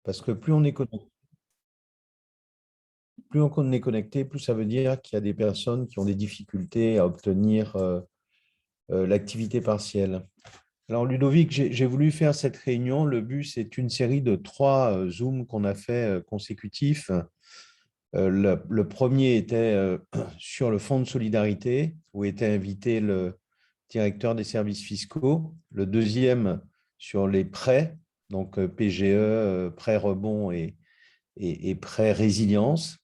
Parce que plus on est connecté, plus ça veut dire qu'il y a des personnes qui ont des difficultés à obtenir l'activité partielle. Alors, Ludovic, j'ai voulu faire cette réunion. Le but, c'est une série de 3 Zooms qu'on a fait consécutifs. Le premier était sur le fonds de solidarité, où était invité le directeur des services fiscaux. Le deuxième sur les prêts, donc PGE, prêts rebond et prêts résilience.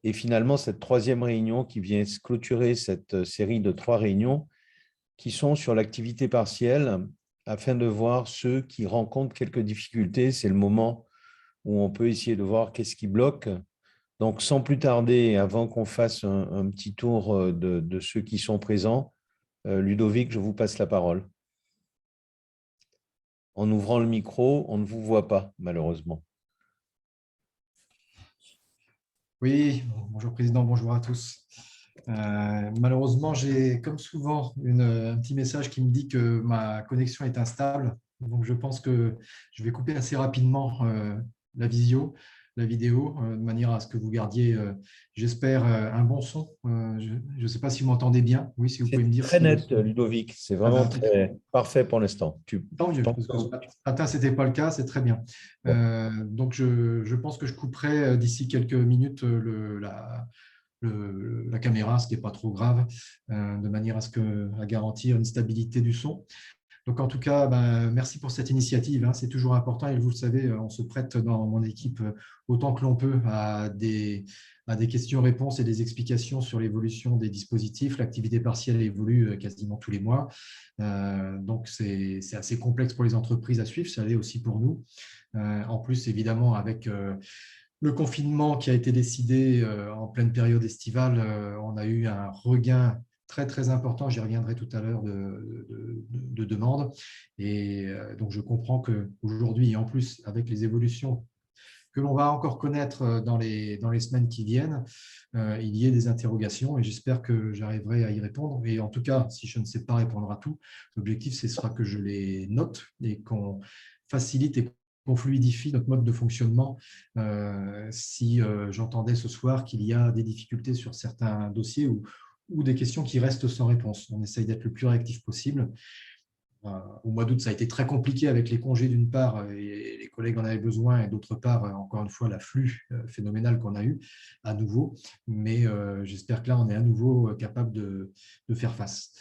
Et finalement, cette troisième réunion qui vient clôturer cette série de 3 réunions qui sont sur l'activité partielle afin de voir ceux qui rencontrent quelques difficultés. C'est le moment où on peut essayer de voir qu'est-ce qui bloque. Donc, sans plus tarder, avant qu'on fasse un petit tour de ceux qui sont présents, Ludovic, je vous passe la parole. En ouvrant le micro, on ne vous voit pas, malheureusement. Oui, bonjour Président, bonjour à tous. Malheureusement, j'ai comme souvent un petit message qui me dit que ma connexion est instable. Donc, je pense que je vais couper assez rapidement la vidéo, de manière à ce que vous gardiez, j'espère, un bon son. Je ne sais pas si vous m'entendez bien. Oui, si vous pouvez me C'est dire très si le net, son… Ludovic. C'est Ah vraiment ben, très parfait pour l'instant. tant mieux, parce que ce matin, ce n'était pas le cas, c'est très bien. Bon. Donc, je pense que je couperai d'ici quelques minutes la caméra, ce qui n'est pas trop grave, de manière à garantir une stabilité du son. Donc, en tout cas, merci pour cette initiative. C'est toujours important et vous le savez, on se prête dans mon équipe autant que l'on peut à des questions-réponses et des explications sur l'évolution des dispositifs. L'activité partielle évolue quasiment tous les mois. Donc, c'est assez complexe pour les entreprises à suivre. Ça l'est aussi pour nous. En plus, évidemment, avec le confinement qui a été décidé en pleine période estivale, on a eu un regain très, très important, j'y reviendrai tout à l'heure, de demandes. Et donc, je comprends qu'aujourd'hui, et en plus, avec les évolutions que l'on va encore connaître dans les semaines qui viennent, il y ait des interrogations et j'espère que j'arriverai à y répondre. Et en tout cas, si je ne sais pas répondre à tout, l'objectif, ce sera que je les note et qu'on facilite et qu'on fluidifie notre mode de fonctionnement. Si j'entendais ce soir qu'il y a des difficultés sur certains dossiers ou des questions qui restent sans réponse. On essaye d'être le plus réactif possible. Au mois d'août, ça a été très compliqué avec les congés d'une part, et les collègues en avaient besoin, et d'autre part, encore une fois, l'afflux phénoménal qu'on a eu à nouveau. Mais j'espère que là, on est à nouveau capable de faire face.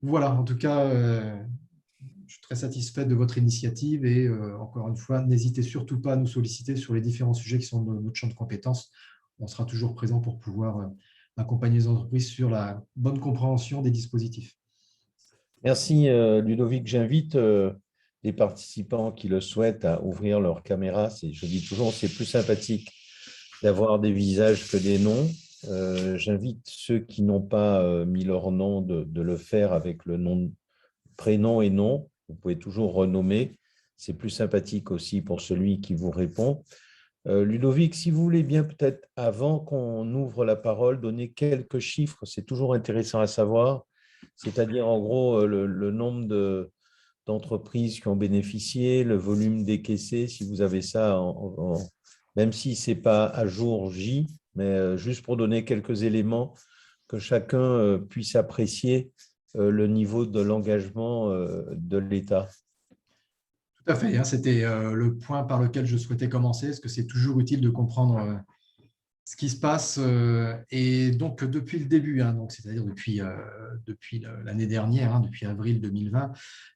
Voilà, en tout cas, je suis très satisfait de votre initiative et encore une fois, n'hésitez surtout pas à nous solliciter sur les différents sujets qui sont de notre champ de compétences. On sera toujours présent pour pouvoir accompagner les entreprises sur la bonne compréhension des dispositifs. Merci, Ludovic. J'invite les participants qui le souhaitent à ouvrir leur caméra. Je dis toujours, c'est plus sympathique d'avoir des visages que des noms. J'invite ceux qui n'ont pas mis leur nom de le faire avec le nom, prénom et nom. Vous pouvez toujours renommer. C'est plus sympathique aussi pour celui qui vous répond. Ludovic, si vous voulez bien, peut-être avant qu'on ouvre la parole, donner quelques chiffres, c'est toujours intéressant à savoir, c'est-à-dire en gros le nombre d'entreprises qui ont bénéficié, le volume décaissé, si vous avez ça, même si ce n'est pas à jour J, mais juste pour donner quelques éléments que chacun puisse apprécier le niveau de l'engagement de l'État. Tout à fait, c'était le point par lequel je souhaitais commencer, parce que c'est toujours utile de comprendre ce qui se passe. Et donc, depuis le début, c'est-à-dire depuis l'année dernière, depuis avril 2020,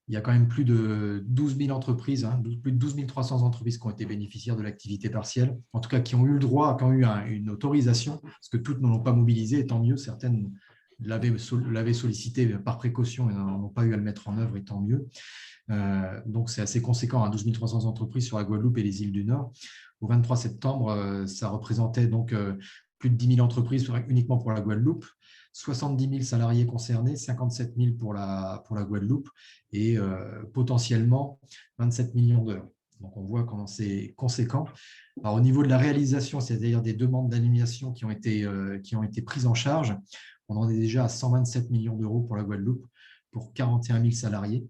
il y a quand même plus de 12 000 entreprises, plus de 12 300 entreprises qui ont été bénéficiaires de l'activité partielle, en tout cas qui ont eu le droit, qui ont eu une autorisation, parce que toutes ne l'ont pas mobilisé, et tant mieux, certaines l'avaient sollicité par précaution et n'ont pas eu à le mettre en œuvre, et tant mieux. Donc, c'est assez conséquent, 12 300 entreprises sur la Guadeloupe et les îles du Nord. Au 23 septembre, ça représentait donc plus de 10 000 entreprises uniquement pour la Guadeloupe, 70 000 salariés concernés, 57 000 pour la Guadeloupe et potentiellement 27 millions d'heures. Donc, on voit comment c'est conséquent. Alors, au niveau de la réalisation, c'est-à-dire des demandes d'annulation qui ont été prises en charge, on en est déjà à 127 millions d'euros pour la Guadeloupe, pour 41 000 salariés.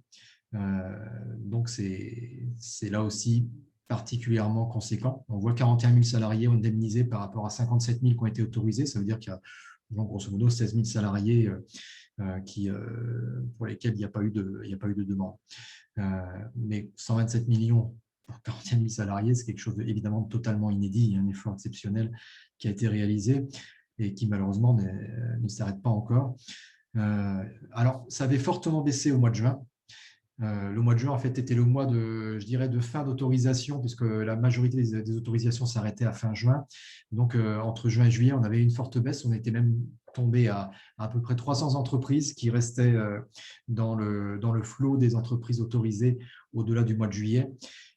Donc, c'est là aussi particulièrement conséquent. On voit 41 000 salariés indemnisés par rapport à 57 000 qui ont été autorisés. Ça veut dire qu'il y a grosso modo 16 000 salariés pour lesquels il n'y a pas eu de demande. Mais 127 millions pour 41 000 salariés, c'est quelque chose évidemment totalement inédit. Il y a un effort exceptionnel qui a été réalisé et qui malheureusement ne s'arrête pas encore. Alors, ça avait fortement baissé au mois de juin. Le mois de juin, en fait, était le mois de fin d'autorisation, puisque la majorité des autorisations s'arrêtaient à fin juin. Donc, entre juin et juillet, on avait une forte baisse. On était même tombé à peu près 300 entreprises qui restaient dans le flot des entreprises autorisées au-delà du mois de juillet.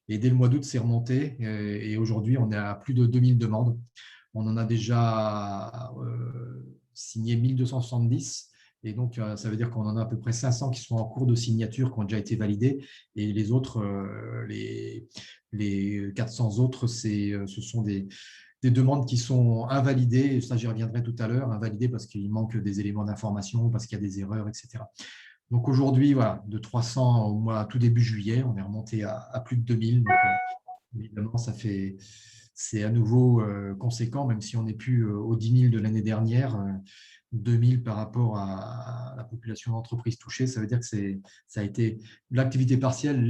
Et dès le mois d'août, c'est remonté. Et aujourd'hui, on est à plus de 2000 demandes. On en a déjà signé 1270. Et donc, ça veut dire qu'on en a à peu près 500 qui sont en cours de signature, qui ont déjà été validés. Et les autres, les 400 autres, ce sont des demandes qui sont invalidées. Et ça, j'y reviendrai tout à l'heure. Invalidées parce qu'il manque des éléments d'information, parce qu'il y a des erreurs, etc. Donc, aujourd'hui, voilà, de 300 au mois tout début juillet, on est remonté à plus de 2000. Donc, évidemment, c'est à nouveau conséquent, même si on n'est plus aux 10 000 de l'année dernière. 2000 par rapport à la population d'entreprises touchées, ça veut dire que ça a été l'activité partielle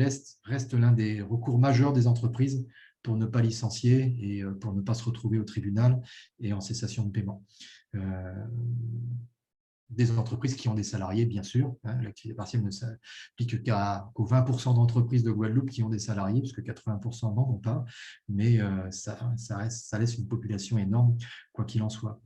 reste l'un des recours majeurs des entreprises pour ne pas licencier et pour ne pas se retrouver au tribunal et en cessation de paiement. Des entreprises qui ont des salariés, bien sûr. L'activité partielle ne s'applique qu'aux 20% d'entreprises de Guadeloupe qui ont des salariés, puisque 80% n'en ont pas, mais ça laisse une population énorme, quoi qu'il en soit.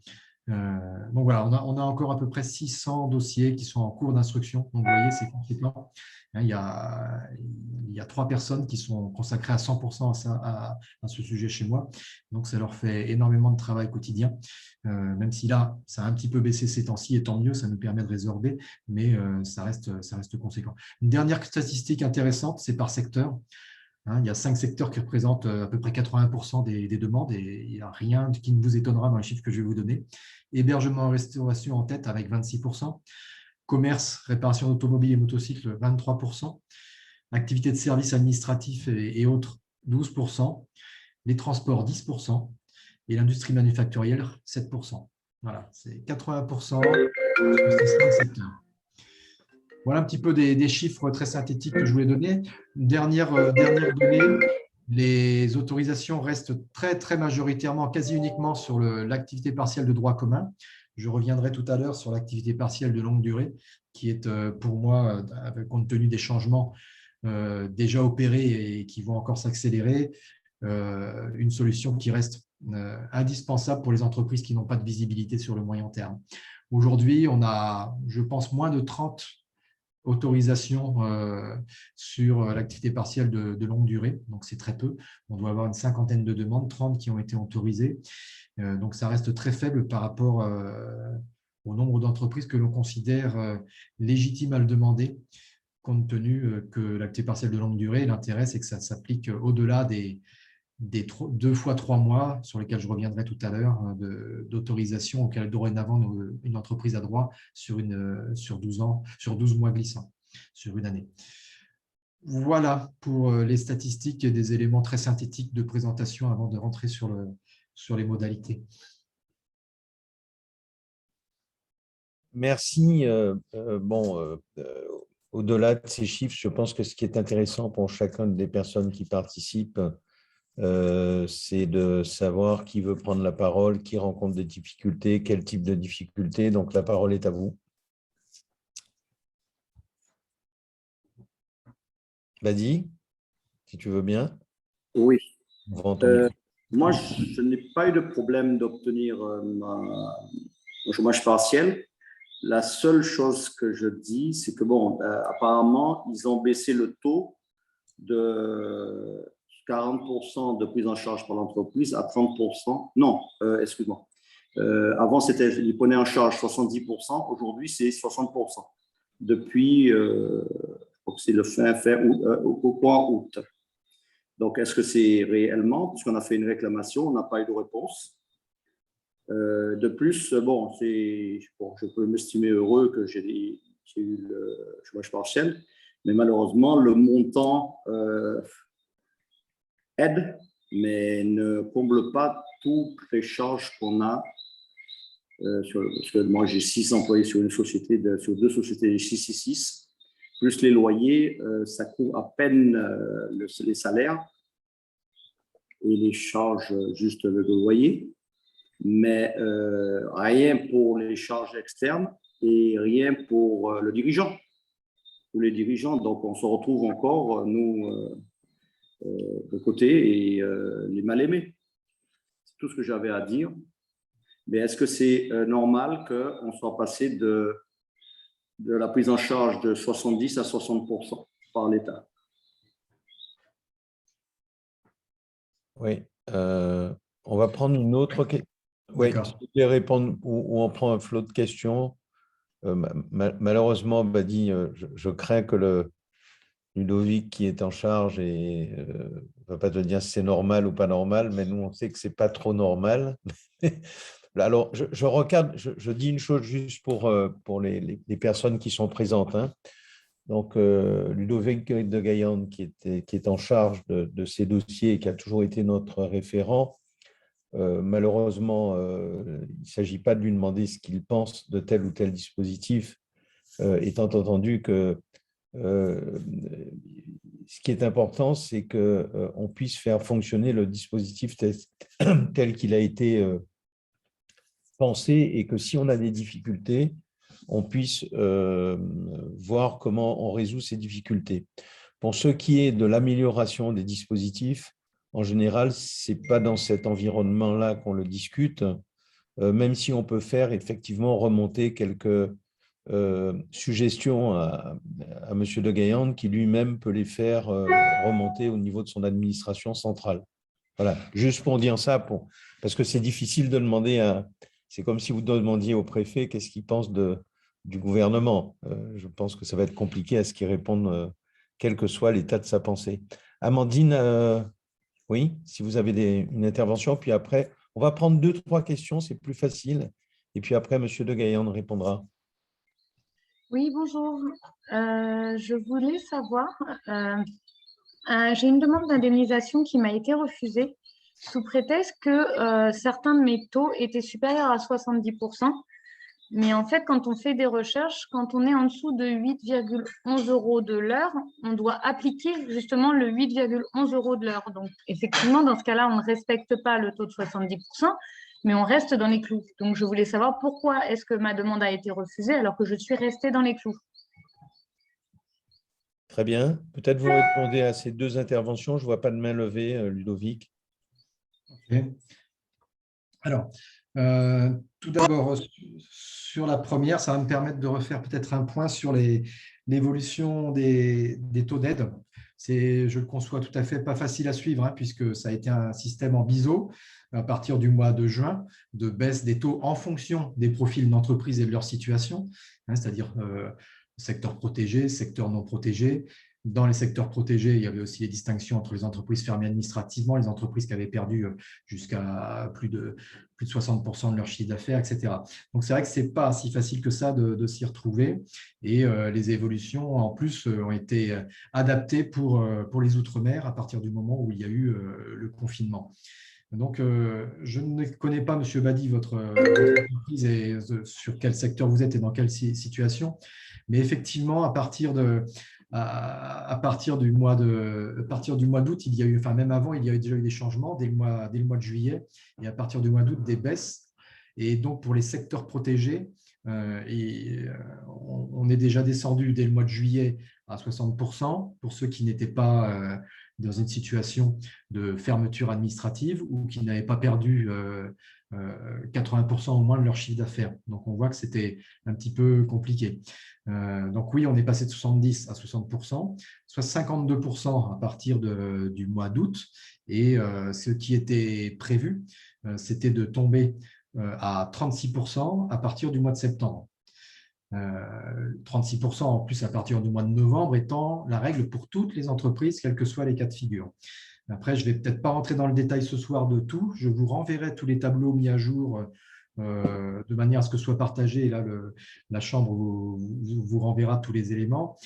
Donc voilà, on a encore à peu près 600 dossiers qui sont en cours d'instruction. Donc vous voyez, c'est conséquent. Il y a 3 personnes qui sont consacrées à 100% à ce sujet chez moi. Donc ça leur fait énormément de travail quotidien. Même si là, ça a un petit peu baissé ces temps-ci, et tant mieux, ça nous permet de résorber, mais ça reste conséquent. Une dernière statistique intéressante, c'est par secteur. Il y a 5 secteurs qui représentent à peu près 80% des demandes et il n'y a rien qui ne vous étonnera dans les chiffres que je vais vous donner. Hébergement et restauration en tête avec 26%, commerce, réparation d'automobiles et motocycles 23%, activités de services administratifs et autres 12%, les transports 10% et l'industrie manufacturière 7%. Voilà, c'est 80% sur ces 5 secteurs. Voilà un petit peu des chiffres très synthétiques que je voulais donner. Dernière donnée, les autorisations restent très, très majoritairement, quasi uniquement sur l'activité partielle de droit commun. Je reviendrai tout à l'heure sur l'activité partielle de longue durée, qui est pour moi, compte tenu des changements déjà opérés et qui vont encore s'accélérer, une solution qui reste indispensable pour les entreprises qui n'ont pas de visibilité sur le moyen terme. Aujourd'hui, on a, je pense, moins de 30 autorisation sur l'activité partielle de longue durée, donc c'est très peu. On doit avoir une 50aine de demandes, 30 qui ont été autorisées. Donc ça reste très faible par rapport au nombre d'entreprises que l'on considère légitimes à le demander, compte tenu que l'activité partielle de longue durée, l'intérêt, c'est que ça s'applique au-delà des 2 fois 3 mois, sur lesquels je reviendrai tout à l'heure, d'autorisation auxquelles dorénavant une entreprise a droit sur 12 ans, sur 12 mois glissants, sur une année. Voilà pour les statistiques et des éléments très synthétiques de présentation avant de rentrer sur les modalités. Merci. Au-delà de ces chiffres, je pense que ce qui est intéressant pour chacune des personnes qui participent, c'est de savoir qui veut prendre la parole, qui rencontre des difficultés, quel type de difficultés. Donc, la parole est à vous. Vas-y, si tu veux bien. Oui. Ouvre ton micro. Moi, je n'ai pas eu de problème d'obtenir mon chômage partiel. La seule chose que je dis, c'est que, bon, apparemment, ils ont baissé le taux de 40% de prise en charge par l'entreprise à 30%. Non, excuse-moi. Avant, ils prenaient en charge 70%. Aujourd'hui, c'est 60%. Depuis, je crois que c'est le fin août, au coin août. Donc, est-ce que c'est réellement, puisqu'on a fait une réclamation, on n'a pas eu de réponse. De plus, bon, je peux m'estimer heureux que j'ai eu le chômage partiel, mais malheureusement, le montant aide, mais ne comble pas toutes les charges qu'on a. Parce que moi, j'ai 6 employés sur sur 2 sociétés, j'ai 6, plus les loyers, ça couvre à peine les salaires et les charges, juste le loyer, mais rien pour les charges externes et rien pour le dirigeant ou les dirigeants. Donc, on se retrouve encore, nous, de côté et les mal-aimés. C'est tout ce que j'avais à dire. Mais est-ce que c'est normal qu'on soit passé de la prise en charge de 70 à 60% par l'État? Oui. On va prendre une autre question. Oui, si vous voulez répondre ou on prend un flot de questions. Malheureusement, Badi, je crains que le Ludovic qui est en charge ne va pas te dire si c'est normal ou pas normal, mais nous, on sait que ce n'est pas trop normal. Alors, je dis une chose juste pour les personnes qui sont présentes. Hein. Donc, Ludovic de Gaillarde, qui est en charge de ces dossiers et qui a toujours été notre référent, malheureusement, il ne s'agit pas de lui demander ce qu'il pense de tel ou tel dispositif, étant entendu que ce qui est important, c'est qu'on puisse faire fonctionner le dispositif tel qu'il a été pensé et que si on a des difficultés, on puisse voir comment on résout ces difficultés. Pour ce qui est de l'amélioration des dispositifs, en général, ce n'est pas dans cet environnement-là qu'on le discute, même si on peut faire effectivement remonter quelques suggestions à M. de Gaillarde qui lui-même peut les faire remonter au niveau de son administration centrale. Voilà, juste pour dire ça, parce que c'est difficile de demander c'est comme si vous demandiez au préfet qu'est-ce qu'il pense du gouvernement. Je pense que ça va être compliqué à ce qu'il réponde, quel que soit l'état de sa pensée. Amandine, oui, si vous avez une intervention, puis après, on va prendre 2-3 questions, c'est plus facile. Et puis après, M. de Gaillarde répondra. Oui, bonjour. Je voulais savoir, j'ai une demande d'indemnisation qui m'a été refusée sous prétexte que certains de mes taux étaient supérieurs à 70%. Mais en fait, quand on fait des recherches, quand on est en dessous de 8,11 € de l'heure, on doit appliquer justement le 8,11 € de l'heure. Donc, effectivement, dans ce cas-là, on ne respecte pas le taux de 70%, mais on reste dans les clous. Donc, je voulais savoir pourquoi est-ce que ma demande a été refusée alors que je suis restée dans les clous. Très bien. Peut-être vous répondez à ces 2 interventions. Je ne vois pas de main levée, Ludovic. Okay. Alors, tout d'abord, sur la première, ça va me permettre de refaire peut-être un point sur l'évolution des taux d'aide. Je le conçois tout à fait pas facile à suivre, hein, puisque ça a été un système en biseau à partir du mois de juin, de baisse des taux en fonction des profils d'entreprise et de leur situation, hein, c'est-à-dire secteur protégé, secteur non protégé. Dans les secteurs protégés, il y avait aussi les distinctions entre les entreprises fermées administrativement, les entreprises qui avaient perdu jusqu'à plus de 60% de leur chiffre d'affaires, etc. Donc, c'est vrai que ce n'est pas si facile que ça de s'y retrouver. Et les évolutions, en plus, ont été adaptées pour les Outre-mer à partir du moment où il y a eu le confinement. Donc, je ne connais pas, M. Badi, votre entreprise et sur quel secteur vous êtes et dans quelle situation. Mais effectivement, à partir du mois d'août, il y a eu, enfin même avant, il y a déjà eu des changements dès le mois de juillet, et à partir du mois d'août, des baisses. Et donc, pour les secteurs protégés, on est déjà descendu dès le mois de juillet à 60% pour ceux qui n'étaient pas dans une situation de fermeture administrative ou qui n'avaient pas perdu 80% au moins de leur chiffre d'affaires. Donc, on voit que c'était un petit peu compliqué. Donc, oui, on est passé de 70 à 60%, soit 52% à partir du mois d'août. Et ce qui était prévu, c'était de tomber à 36% à partir du mois de septembre. 36% en plus à partir du mois de novembre étant la règle pour toutes les entreprises, quels que soient les cas de figure. Après, je ne vais peut-être pas rentrer dans le détail ce soir de tout. Je vous renverrai tous les tableaux mis à jour de manière à ce que ce soit partagé. Et là, la Chambre vous renverra tous les éléments,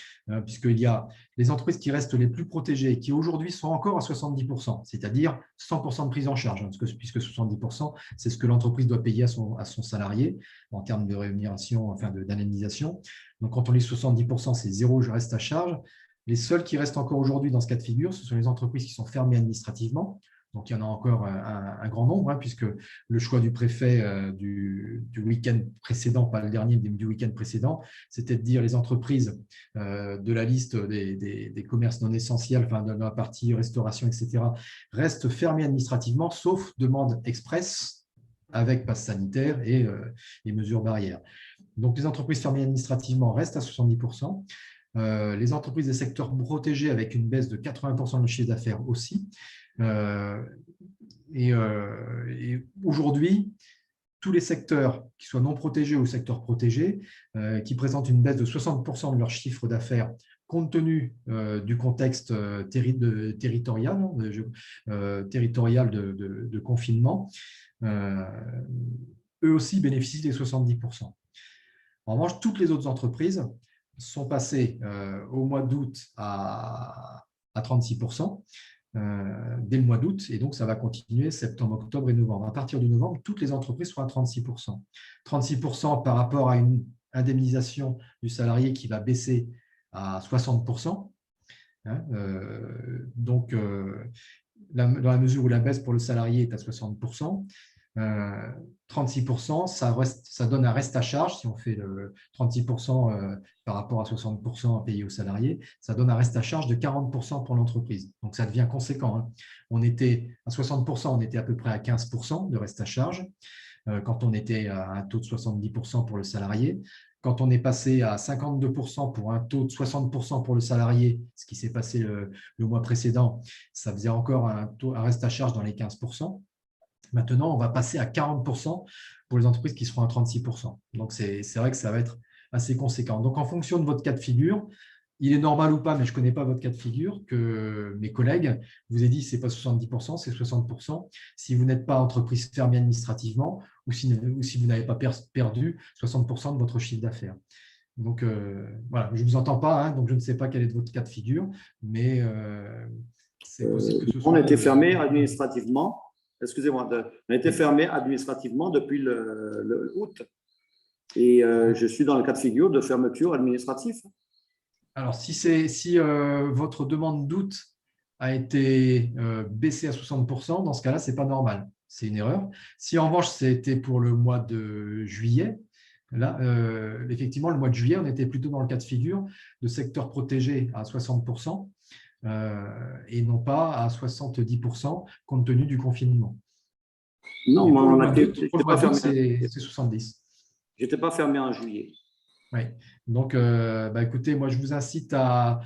puisqu'il y a les entreprises qui restent les plus protégées, qui aujourd'hui sont encore à 70%, c'est-à-dire 100% de prise en charge, hein, puisque 70%, c'est ce que l'entreprise doit payer à son salarié en termes de rémunération, enfin d'indemnisation. Donc, quand on dit 70%, c'est zéro, je reste à charge. Les seuls qui restent encore aujourd'hui dans ce cas de figure, ce sont les entreprises qui sont fermées administrativement. Donc, il y en a encore un grand nombre, hein, puisque le choix du préfet du week-end précédent, pas le dernier, du week-end précédent, c'était de dire les entreprises de la liste des commerces non essentiels, enfin de la partie restauration, etc., restent fermées administrativement, sauf demande express avec passe sanitaire et mesures barrières. Donc, les entreprises fermées administrativement restent à 70%. Les entreprises des secteurs protégés avec une baisse de 80% de leur chiffre d'affaires aussi. Et aujourd'hui, tous les secteurs, qui soient non protégés ou secteurs protégés, qui présentent une baisse de 60% de leur chiffre d'affaires compte tenu du contexte territorial de confinement, eux aussi bénéficient des 70%. En revanche, toutes les autres entreprises sont passées au mois d'août à 36%. Dès le mois d'août, et donc ça va continuer septembre, octobre et novembre. À partir de novembre, toutes les entreprises seront à 36%. 36% par rapport à une indemnisation du salarié qui va baisser à 60%. Hein, donc, dans la mesure où la baisse pour le salarié est à 60%, 36%, ça donne un reste à charge. Si on fait le 36% par rapport à 60% payé aux salariés, ça donne un reste à charge de 40% pour l'entreprise. Donc, ça devient conséquent. Hein. On était à 60%, on était à peu près à 15% de reste à charge quand on était à un taux de 70% pour le salarié. Quand on est passé à 52% pour un taux de 60% pour le salarié, ce qui s'est passé le mois précédent, ça faisait encore un reste à charge dans les 15%. Maintenant, on va passer à 40% pour les entreprises qui seront à 36%. Donc, c'est vrai que ça va être assez conséquent. Donc, en fonction de votre cas de figure, il est normal ou pas, mais je ne connais pas votre cas de figure, que mes collègues vous aient dit ce n'est pas 70%, c'est 60%. Si vous n'êtes pas entreprise fermée administrativement ou si vous n'avez pas perdu 60% de votre chiffre d'affaires. Donc, voilà, je ne vous entends pas, hein, donc je ne sais pas quel est votre cas de figure, mais c'est possible que ce soit… On a été fermé administrativement. Excusez-moi, on a été fermé administrativement depuis le août. Et je suis dans le cas de figure de fermeture administrative. Alors, si votre demande d'août a été baissée à 60%, dans ce cas-là, ce n'est pas normal. C'est une erreur. Si en revanche, c'était pour le mois de juillet, là, effectivement, le mois de juillet, on était plutôt dans le cas de figure de secteur protégé à 60%. Et non pas à 70% compte tenu du confinement. Non, on a été c'est 70. Je n'étais pas fermé en juillet. Oui. Donc, écoutez, moi, je vous incite à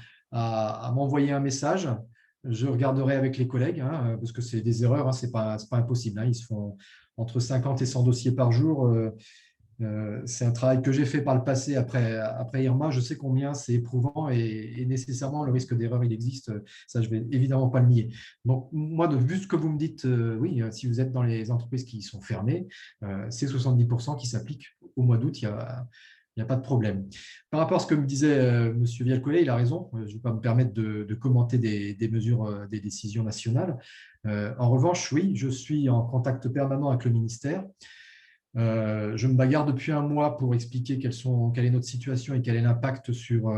m'envoyer un message. Je regarderai avec les collègues, hein, parce que c'est des erreurs, hein, ce n'est pas impossible. Hein. Ils se font entre 50 et 100 dossiers par jour. C'est un travail que j'ai fait par le passé après Irma. Je sais combien c'est éprouvant et nécessairement le risque d'erreur, il existe. Ça, je ne vais évidemment pas le nier. Donc, moi, vu ce que vous me dites, oui, si vous êtes dans les entreprises qui sont fermées, c'est 70% qui s'appliquent au mois d'août. Il n'y a pas de problème. Par rapport à ce que me disait M. Vialcollet, il a raison. Je ne vais pas me permettre de commenter des mesures, des décisions nationales. En revanche, oui, je suis en contact permanent avec le ministère. Je me bagarre depuis un mois pour expliquer quelle est notre situation et quel est l'impact sur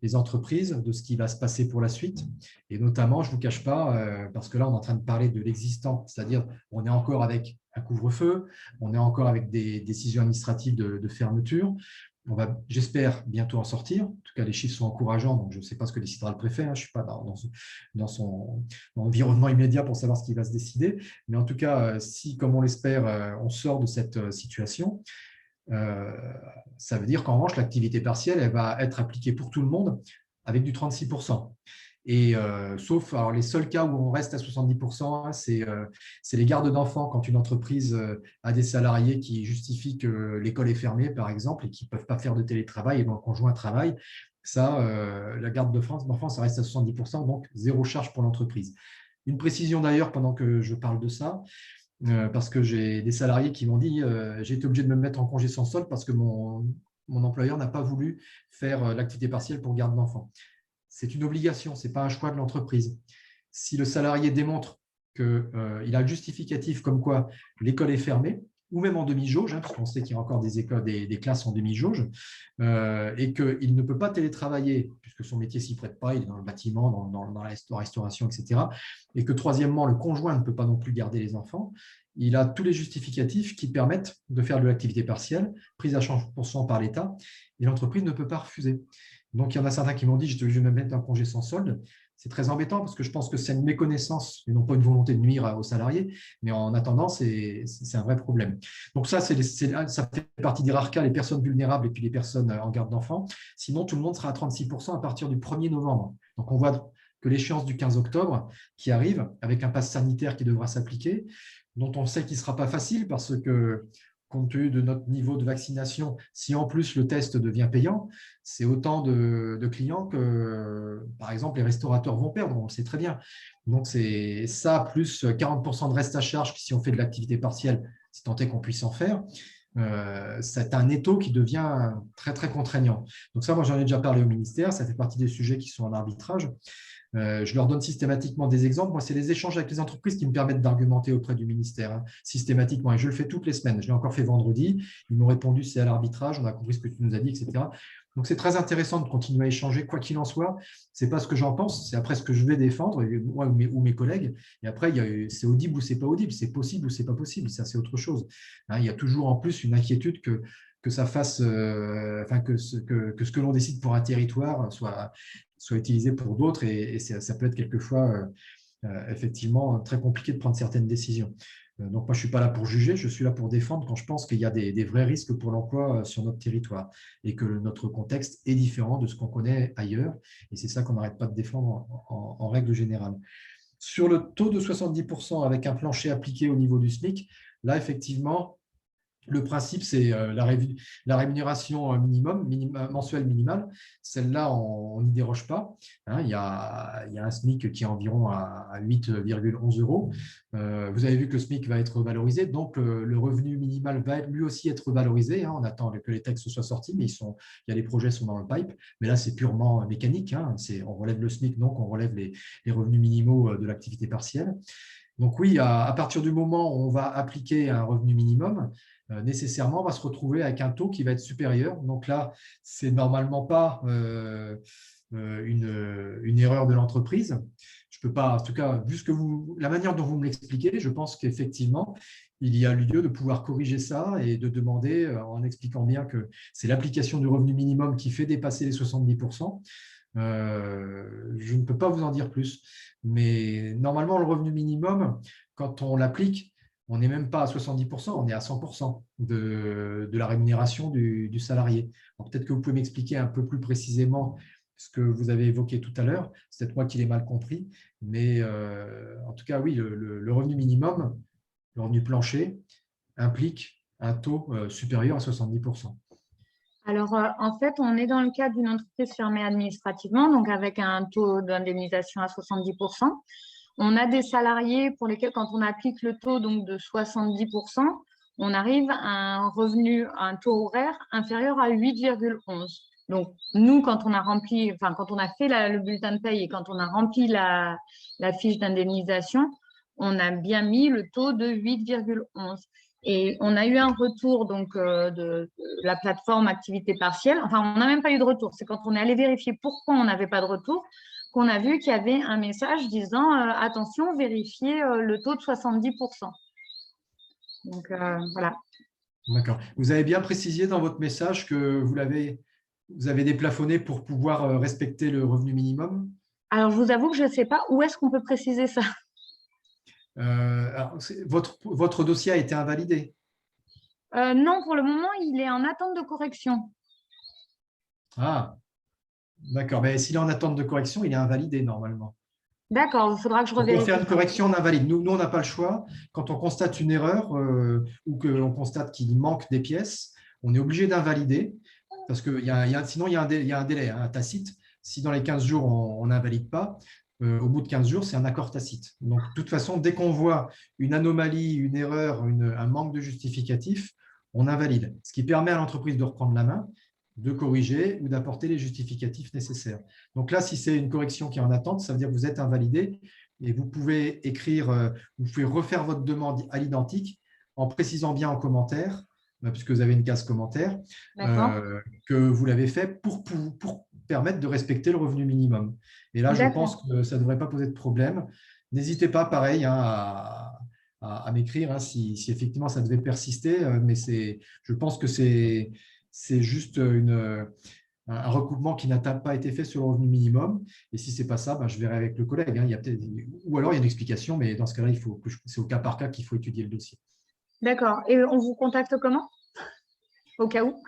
les entreprises de ce qui va se passer pour la suite. Et notamment, je ne vous cache pas, parce que là, on est en train de parler de l'existant, c'est-à-dire on est encore avec un couvre-feu, on est encore avec des décisions administratives de fermeture. On va, j'espère, bientôt en sortir. En tout cas, les chiffres sont encourageants, donc je ne sais pas ce que décidera le préfet. Hein. Je ne suis pas dans son environnement immédiat pour savoir ce qui va se décider. Mais en tout cas, si, comme on l'espère, on sort de cette situation, ça veut dire qu'en revanche, l'activité partielle, elle va être appliquée pour tout le monde avec du 36%. Et sauf alors, les seuls cas où on reste à 70%, hein, c'est les gardes d'enfants quand une entreprise a des salariés qui justifient que l'école est fermée, par exemple, et qui ne peuvent pas faire de télétravail et dont le conjoint travaille. Ça, la garde d'enfants, ça reste à 70%, donc zéro charge pour l'entreprise. Une précision d'ailleurs, pendant que je parle de ça, parce que j'ai des salariés qui m'ont dit j'ai été obligé de me mettre en congé sans solde parce que mon employeur n'a pas voulu faire l'activité partielle pour garde d'enfants. C'est une obligation, ce n'est pas un choix de l'entreprise. Si le salarié démontre qu'il a le justificatif comme quoi l'école est fermée, ou même en demi-jauge, parce qu'on sait qu'il y a encore des écoles, des classes en demi-jauge, et qu'il ne peut pas télétravailler, puisque son métier ne s'y prête pas, il est dans le bâtiment, dans la restauration, etc., et que troisièmement, le conjoint ne peut pas non plus garder les enfants, il a tous les justificatifs qui permettent de faire de l'activité partielle, prise à 100% par l'État, et l'entreprise ne peut pas refuser. Donc, il y en a certains qui m'ont dit « je vais me mettre un congé sans solde ». C'est très embêtant parce que je pense que c'est une méconnaissance et non pas une volonté de nuire aux salariés, mais en attendant, c'est un vrai problème. Donc ça fait partie des rares cas, les personnes vulnérables et puis les personnes en garde d'enfants. Sinon, tout le monde sera à 36% à partir du 1er novembre. Donc, on voit que l'échéance du 15 octobre qui arrive, avec un pass sanitaire qui devra s'appliquer, dont on sait qu'il ne sera pas facile parce que, compte tenu de notre niveau de vaccination, si en plus le test devient payant, c'est autant de clients que, par exemple, les restaurateurs vont perdre, on le sait très bien. Donc, c'est ça, plus 40% de reste à charge si on fait de l'activité partielle, si tant est qu'on puisse en faire. C'est un étau qui devient très, très contraignant. Donc ça, moi, j'en ai déjà parlé au ministère, ça fait partie des sujets qui sont en arbitrage. Je leur donne systématiquement des exemples. Moi, c'est les échanges avec les entreprises qui me permettent d'argumenter auprès du ministère systématiquement. Et je le fais toutes les semaines. Je l'ai encore fait vendredi. Ils m'ont répondu, c'est à l'arbitrage. On a compris ce que tu nous as dit, etc. Donc, c'est très intéressant de continuer à échanger, quoi qu'il en soit. Ce n'est pas ce que j'en pense, c'est après ce que je vais défendre, moi ou mes collègues. Et après, c'est audible ou ce n'est pas audible, c'est possible ou ce n'est pas possible. Ça, c'est autre chose. Il y a toujours en plus une inquiétude que ça fasse, que ce que l'on décide pour un territoire soit utilisé pour d'autres, et ça peut être quelquefois effectivement très compliqué de prendre certaines décisions. Donc moi, je ne suis pas là pour juger, je suis là pour défendre quand je pense qu'il y a des vrais risques pour l'emploi sur notre territoire et que notre contexte est différent de ce qu'on connaît ailleurs, et c'est ça qu'on n'arrête pas de défendre en règle générale. Sur le taux de 70% avec un plancher appliqué au niveau du SMIC, là, effectivement, le principe, c'est la rémunération mensuelle minimale. Celle-là, on n'y déroge pas. Il y a un SMIC qui est environ à 8,11 €. Vous avez vu que le SMIC va être valorisé, donc le revenu minimal va lui aussi être valorisé. On attend que les textes soient sortis, mais les projets sont dans le pipe. Mais là, c'est purement mécanique. On relève le SMIC, donc on relève les revenus minimaux de l'activité partielle. Donc oui, à partir du moment où on va appliquer un revenu minimum, nécessairement, on va se retrouver avec un taux qui va être supérieur. Donc là, ce n'est normalement pas une erreur de l'entreprise. Je peux pas, en tout cas, vu la manière dont vous me l'expliquez, je pense qu'effectivement, il y a lieu de pouvoir corriger ça et de demander, en expliquant bien que c'est l'application du revenu minimum qui fait dépasser les 70%. Je ne peux pas vous en dire plus. Mais normalement, le revenu minimum, quand on l'applique, on n'est même pas à 70%, on est à 100% de la rémunération du salarié. Peut-être que vous pouvez m'expliquer un peu plus précisément ce que vous avez évoqué tout à l'heure. C'est peut-être moi qui l'ai mal compris. Mais en tout cas, oui, le revenu minimum, le revenu plancher, implique un taux supérieur à 70%. Alors, en fait, on est dans le cadre d'une entreprise fermée administrativement, donc avec un taux d'indemnisation à 70%. On a des salariés pour lesquels, quand on applique le taux donc, de 70%, on arrive à un taux horaire inférieur à 8,11. Donc, nous, quand on a fait le bulletin de paye et quand on a rempli la fiche d'indemnisation, on a bien mis le taux de 8,11. Et on a eu un retour donc, de la plateforme activité partielle. Enfin, on n'a même pas eu de retour. C'est quand on est allé vérifier pourquoi on n'avait pas de retour qu'on a vu qu'il y avait un message disant attention, vérifiez le taux de 70%. Donc, voilà. D'accord. Vous avez bien précisé dans votre message que vous avez déplafonné pour pouvoir respecter le revenu minimum? Alors, je vous avoue que je ne sais pas où est-ce qu'on peut préciser ça. Votre dossier a été invalidé? Non, pour le moment, il est en attente de correction. Ah, d'accord. Mais s'il est en attente de correction, il est invalidé normalement. D'accord, il faudra que je revérifie. Pour faire une correction, on invalide. Nous, on n'a pas le choix. Quand on constate une erreur ou qu'on constate qu'il manque des pièces, on est obligé d'invalider parce que sinon, il y a un délai, un tacite. Si dans les 15 jours, on n'invalide pas, au bout de 15 jours, c'est un accord tacite. Donc, de toute façon, dès qu'on voit une anomalie, une erreur, un manque de justificatif, on invalide, ce qui permet à l'entreprise de reprendre la main, de corriger ou d'apporter les justificatifs nécessaires. Donc là, si c'est une correction qui est en attente, ça veut dire que vous êtes invalidé et vous pouvez écrire, vous pouvez refaire votre demande à l'identique en précisant bien en commentaire, puisque vous avez une case commentaire, que vous l'avez fait pour permettre de respecter le revenu minimum. Et là, je pense que ça ne devrait pas poser de problème. N'hésitez pas, pareil, à m'écrire si effectivement ça devait persister, mais je pense que c'est juste un recoupement qui n'a pas été fait sur le revenu minimum. Et si ce n'est pas ça, je verrai avec le collègue. Il y a ou alors il y a une explication, mais dans ce cas-là, c'est au cas par cas qu'il faut étudier le dossier. D'accord. Et on vous contacte comment, au cas où?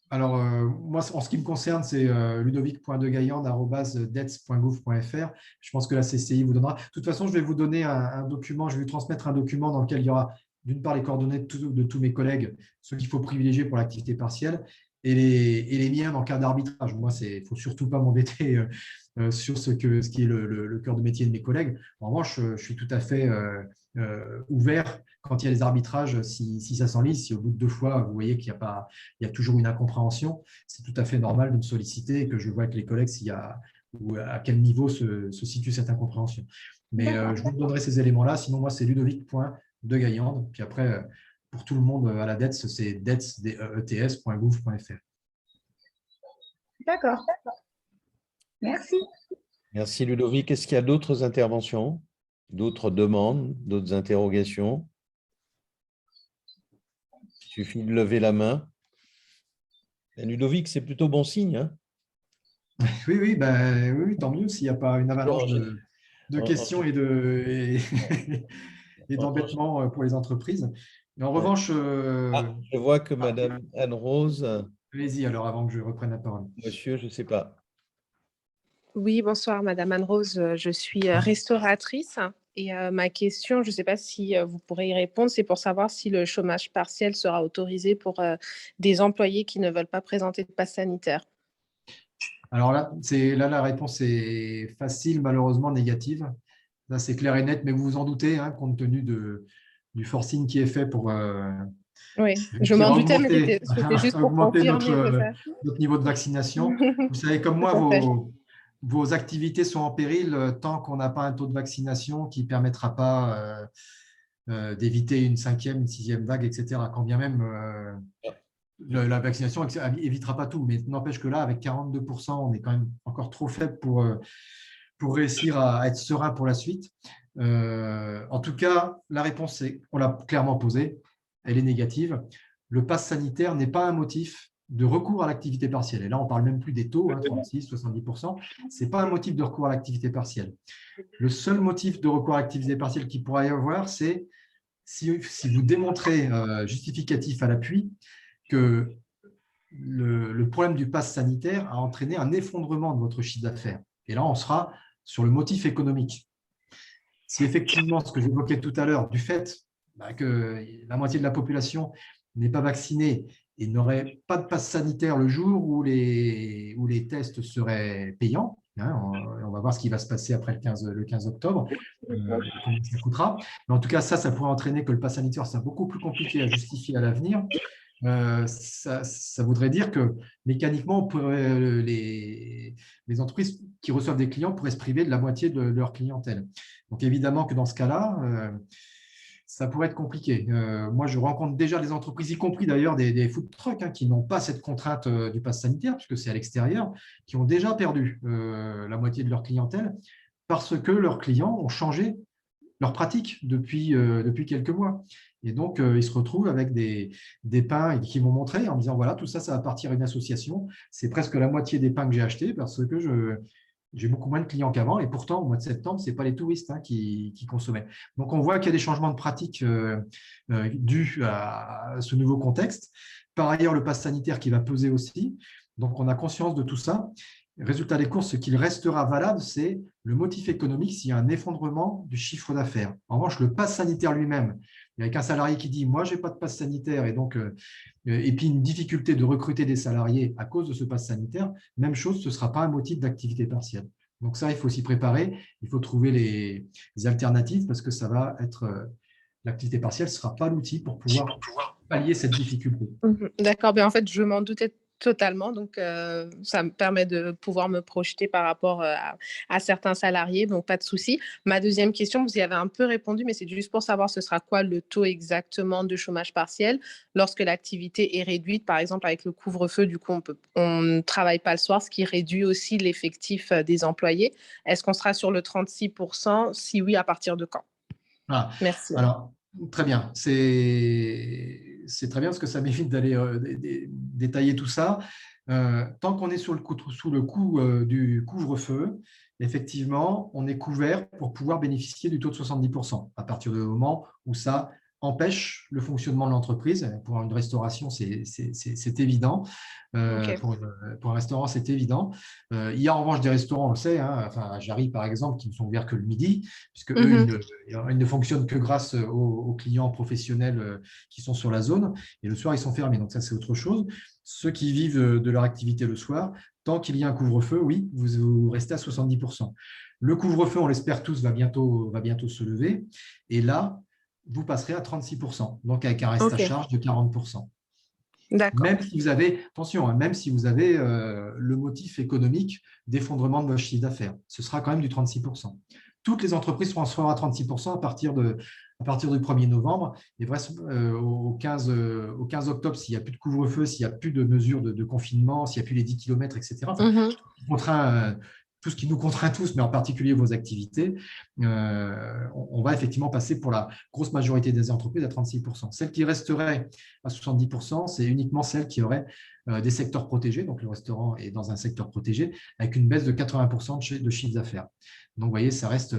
Alors, moi, en ce qui me concerne, c'est ludovic.degaillande@dets.gouv.fr. Je pense que la CCI vous donnera. De toute façon, je vais vous donner un document, je vais vous transmettre un document dans lequel il y aura d'une part les coordonnées de tous mes collègues, ceux qu'il faut privilégier pour l'activité partielle, et les miens en cas d'arbitrage. Moi, il ne faut surtout pas m'embêter sur ce qui est le cœur de métier de mes collègues. En revanche, je suis tout à fait ouvert quand il y a des arbitrages, si ça s'enlise, si au bout de 2 fois, vous voyez qu'il y a toujours une incompréhension, c'est tout à fait normal de me solliciter et que je vois avec les collègues ou à quel niveau se situe cette incompréhension. Mais je vous donnerai ces éléments-là. Sinon, moi, c'est ludovic.degaillande. Puis après, pour tout le monde à la DETS, c'est dets.gouv.fr. D'accord. Merci. Merci Ludovic. Est-ce qu'il y a d'autres interventions, d'autres demandes, d'autres interrogations? Il suffit de lever la main. Et Ludovic, c'est plutôt bon signe. Hein? Oui, tant mieux s'il n'y a pas une avalanche de questions et d'embêtements pour les entreprises. Mais en revanche… je vois que Madame Anne-Rose… Allez-y alors, avant que je reprenne la parole. Monsieur, je ne sais pas. Oui, bonsoir Madame Anne-Rose, je suis restauratrice et ma question, je ne sais pas si vous pourrez y répondre, c'est pour savoir si le chômage partiel sera autorisé pour des employés qui ne veulent pas présenter de passe sanitaire. Alors là, la réponse est facile, malheureusement négative. Là, c'est clair et net, mais vous vous en doutez, compte tenu du forcing qui est fait pour… oui, je m'en doutais, mais c'était juste pour augmenter confirmer notre niveau de vaccination. Vous savez, comme moi, vos activités sont en péril tant qu'on n'a pas un taux de vaccination qui ne permettra pas d'éviter une 5e, une 6e vague, etc. Quand bien même la vaccination évitera pas tout, mais n'empêche que là, avec 42%, on est quand même encore trop faible pour réussir à être serein pour la suite. En tout cas, la réponse, on l'a clairement posée, elle est négative. Le pass sanitaire n'est pas un motif de recours à l'activité partielle. Et là, on ne parle même plus des taux, 36, 70%. Ce n'est pas un motif de recours à l'activité partielle. Le seul motif de recours à l'activité partielle qu'il pourra y avoir, c'est si vous démontrez justificatif à l'appui que le problème du pass sanitaire a entraîné un effondrement de votre chiffre d'affaires. Et là, on sera sur le motif économique. Si effectivement, ce que j'évoquais tout à l'heure, du fait que la moitié de la population n'est pas vaccinée et n'aurait pas de passe sanitaire le jour où les tests seraient payants, on va voir ce qui va se passer après le 15 octobre, combien ça coûtera. Mais en tout cas, ça pourrait entraîner que le pass sanitaire soit beaucoup plus compliqué à justifier à l'avenir. Ça voudrait dire que mécaniquement, les entreprises qui reçoivent des clients pourraient se priver de la moitié de leur clientèle. Donc évidemment que dans ce cas-là, ça pourrait être compliqué. Moi, je rencontre déjà des entreprises, y compris d'ailleurs des food trucks, qui n'ont pas cette contrainte du pass sanitaire, puisque c'est à l'extérieur, qui ont déjà perdu la moitié de leur clientèle parce que leurs clients ont changé leur pratique depuis quelques mois. Et donc, ils se retrouvent avec des pains qui vont montrer en me disant, voilà, tout ça, ça va partir à une association. C'est presque la moitié des pains que j'ai achetés parce que j'ai beaucoup moins de clients qu'avant. Et pourtant, au mois de septembre, ce n'est pas les touristes qui consommaient. Donc, on voit qu'il y a des changements de pratique dus à ce nouveau contexte. Par ailleurs, le pass sanitaire qui va peser aussi. Donc, on a conscience de tout ça. Résultat des courses, ce qu'il restera valable, c'est le motif économique s'il y a un effondrement du chiffre d'affaires. En revanche, le pass sanitaire lui-même, avec un salarié qui dit « moi, je n'ai pas de pass sanitaire » et puis une difficulté de recruter des salariés à cause de ce pass sanitaire, même chose, ce ne sera pas un motif d'activité partielle. Donc ça, il faut s'y préparer. Il faut trouver les alternatives parce que ça va être l'activité partielle ne sera pas l'outil pour pouvoir pallier cette difficulté. D'accord, en fait, je m'en doutais totalement, donc ça me permet de pouvoir me projeter par rapport à certains salariés, donc pas de souci. Ma deuxième question, vous y avez un peu répondu, mais c'est juste pour savoir ce sera quoi le taux exactement de chômage partiel lorsque l'activité est réduite, par exemple avec le couvre-feu, du coup on ne travaille pas le soir, ce qui réduit aussi l'effectif des employés. Est-ce qu'on sera sur le 36%? Si oui, à partir de quand? Voilà. Merci. Alors, très bien. C'est très bien parce que ça m'évite d'aller détailler tout ça. Tant qu'on est sous le coup du couvre-feu, effectivement, on est couvert pour pouvoir bénéficier du taux de 70%. À partir du moment où ça empêche le fonctionnement de l'entreprise. Pour une restauration, c'est évident. Okay. Pour un restaurant, c'est évident. Il y a en revanche des restaurants, on le sait, enfin, Jarry par exemple, qui ne sont ouverts que le midi, puisque eux, ils ne fonctionnent que grâce aux clients professionnels qui sont sur la zone. Et le soir, ils sont fermés. Donc ça, c'est autre chose. Ceux qui vivent de leur activité le soir, tant qu'il y a un couvre-feu, oui, vous restez à 70%. Le couvre-feu, on l'espère tous, va bientôt se lever. Et là, vous passerez à 36%, donc avec un reste à charge de 40%. Même si vous avez, attention, même si vous avez le motif économique d'effondrement de votre chiffre d'affaires, ce sera quand même du 36%. Toutes les entreprises seront à 36% à partir du 1er novembre. Et au 15 octobre, s'il n'y a plus de couvre-feu, s'il n'y a plus de mesures de confinement, s'il n'y a plus les 10 km, etc., tout ce qui nous contraint tous, mais en particulier vos activités, on va effectivement passer pour la grosse majorité des entreprises à 36%. Celles qui resteraient à 70%, c'est uniquement celles qui auraient des secteurs protégés. Donc, le restaurant est dans un secteur protégé avec une baisse de 80% de chiffre d'affaires. Donc, vous voyez, ça reste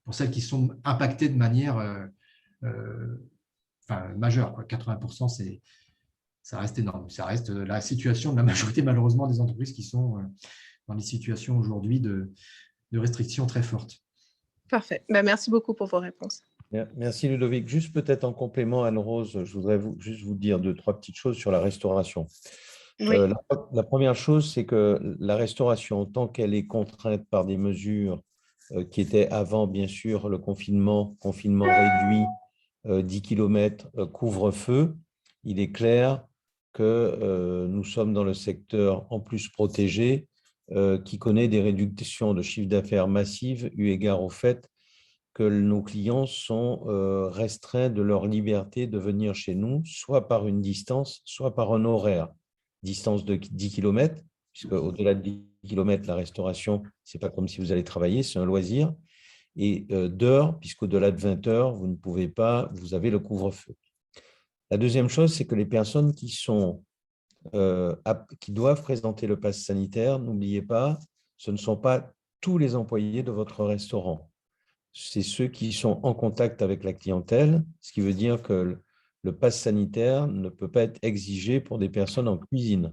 pour celles qui sont impactées de manière majeure. 80%, ça reste énorme. Ça reste la situation de la majorité, malheureusement, des entreprises qui sont dans des situations aujourd'hui de restrictions très fortes. Parfait. Merci beaucoup pour vos réponses. Merci Ludovic. Juste peut-être en complément, Anne-Rose, je voudrais juste vous dire 2-3 petites choses sur la restauration. Oui. La première chose, c'est que la restauration, tant qu'elle est contrainte par des mesures qui étaient avant, bien sûr, le confinement réduit, 10 km, couvre-feu, il est clair que nous sommes dans le secteur en plus protégé qui connaît des réductions de chiffre d'affaires massives eu égard au fait que nos clients sont restreints de leur liberté de venir chez nous, soit par une distance, soit par un horaire. Distance de 10 km, puisque au-delà de 10 km, la restauration, ce n'est pas comme si vous allez travailler, c'est un loisir. Et d'heures, puisqu'au-delà de 20 heures, vous ne pouvez pas, vous avez le couvre-feu. La deuxième chose, c'est que les personnes qui doivent présenter le pass sanitaire, n'oubliez pas, ce ne sont pas tous les employés de votre restaurant. C'est ceux qui sont en contact avec la clientèle, ce qui veut dire que le pass sanitaire ne peut pas être exigé pour des personnes en cuisine.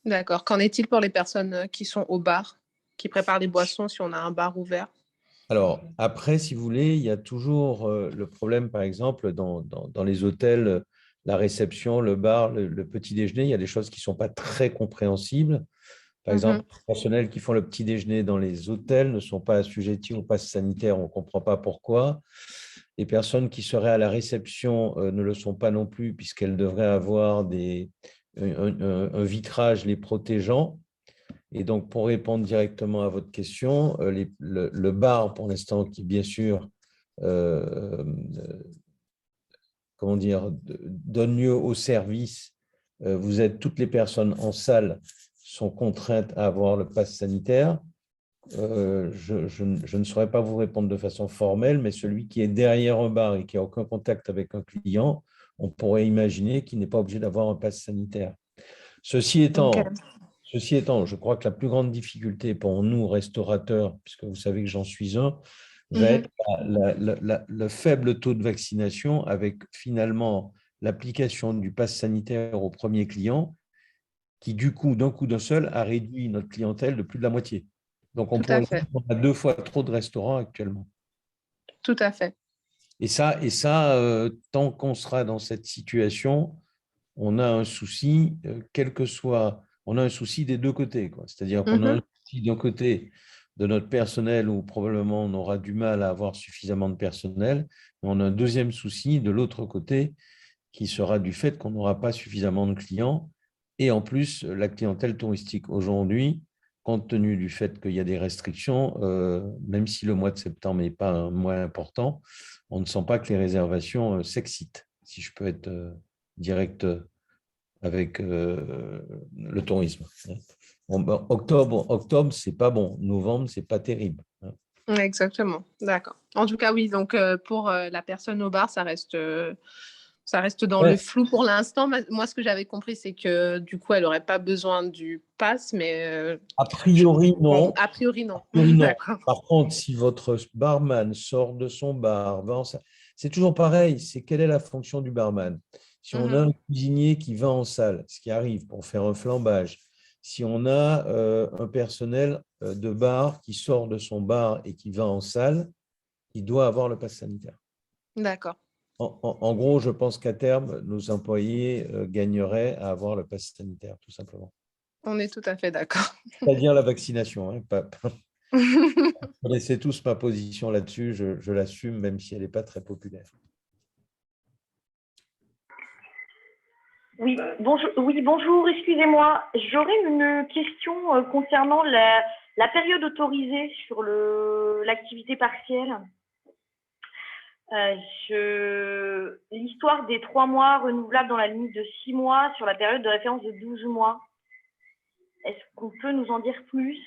D'accord. Qu'en est-il pour les personnes qui sont au bar, qui préparent les boissons si on a un bar ouvert? Alors, après, si vous voulez, il y a toujours le problème, par exemple, dans les hôtels, la réception, le bar, le petit déjeuner, il y a des choses qui ne sont pas très compréhensibles. Par exemple, les personnels qui font le petit déjeuner dans les hôtels ne sont pas assujettis au pass sanitaire, on ne comprend pas pourquoi. Les personnes qui seraient à la réception ne le sont pas non plus, puisqu'elles devraient avoir un vitrage les protégeant. Et donc, pour répondre directement à votre question, le bar, pour l'instant, qui bien sûr donne lieu au service, vous êtes toutes les personnes en salle sont contraintes à avoir le pass sanitaire. Je ne saurais pas vous répondre de façon formelle, mais celui qui est derrière un bar et qui n'a aucun contact avec un client, on pourrait imaginer qu'il n'est pas obligé d'avoir un pass sanitaire. Ceci étant, je crois que la plus grande difficulté pour nous, restaurateurs, puisque vous savez que j'en suis un, va être le faible taux de vaccination avec finalement l'application du pass sanitaire au premier client qui, du coup, d'un coup d'un seul, a réduit notre clientèle de plus de la moitié. Donc, on a 2 fois trop de restaurants actuellement. Tout à fait. Et ça, tant qu'on sera dans cette situation, on a un souci, quel que soit on a un souci des deux côtés, quoi. C'est-à-dire qu'on a un souci d'un côté de notre personnel où probablement on aura du mal à avoir suffisamment de personnel, mais on a un deuxième souci de l'autre côté qui sera du fait qu'on n'aura pas suffisamment de clients et en plus la clientèle touristique. Aujourd'hui, compte tenu du fait qu'il y a des restrictions, même si le mois de septembre n'est pas un mois important, on ne sent pas que les réservations s'excitent, si je peux être direct avec le tourisme. Octobre, c'est pas bon. Novembre, c'est pas terrible. Exactement, d'accord. En tout cas, oui, donc pour la personne au bar, ça reste dans le flou pour l'instant. Moi, ce que j'avais compris, c'est que du coup, elle n'aurait pas besoin du pass, mais a priori, non. A priori, non. D'accord. Par contre, si votre barman sort de son bar, c'est toujours pareil, c'est quelle est la fonction du barman? Si on a un cuisinier qui va en salle, ce qui arrive pour faire un flambage, si on a un personnel de bar qui sort de son bar et qui va en salle, il doit avoir le pass sanitaire. D'accord. En gros, je pense qu'à terme, nos employés gagneraient à avoir le pass sanitaire, tout simplement. On est tout à fait d'accord. C'est-à-dire la vaccination. Vous connaissez tous ma position là-dessus, je l'assume, même si elle n'est pas très populaire. Oui, bonjour, excusez-moi. J'aurais une question concernant la période autorisée sur l'activité partielle. L'histoire des 3 mois renouvelables dans la limite de 6 mois sur la période de référence de 12 mois. Est-ce qu'on peut nous en dire plus?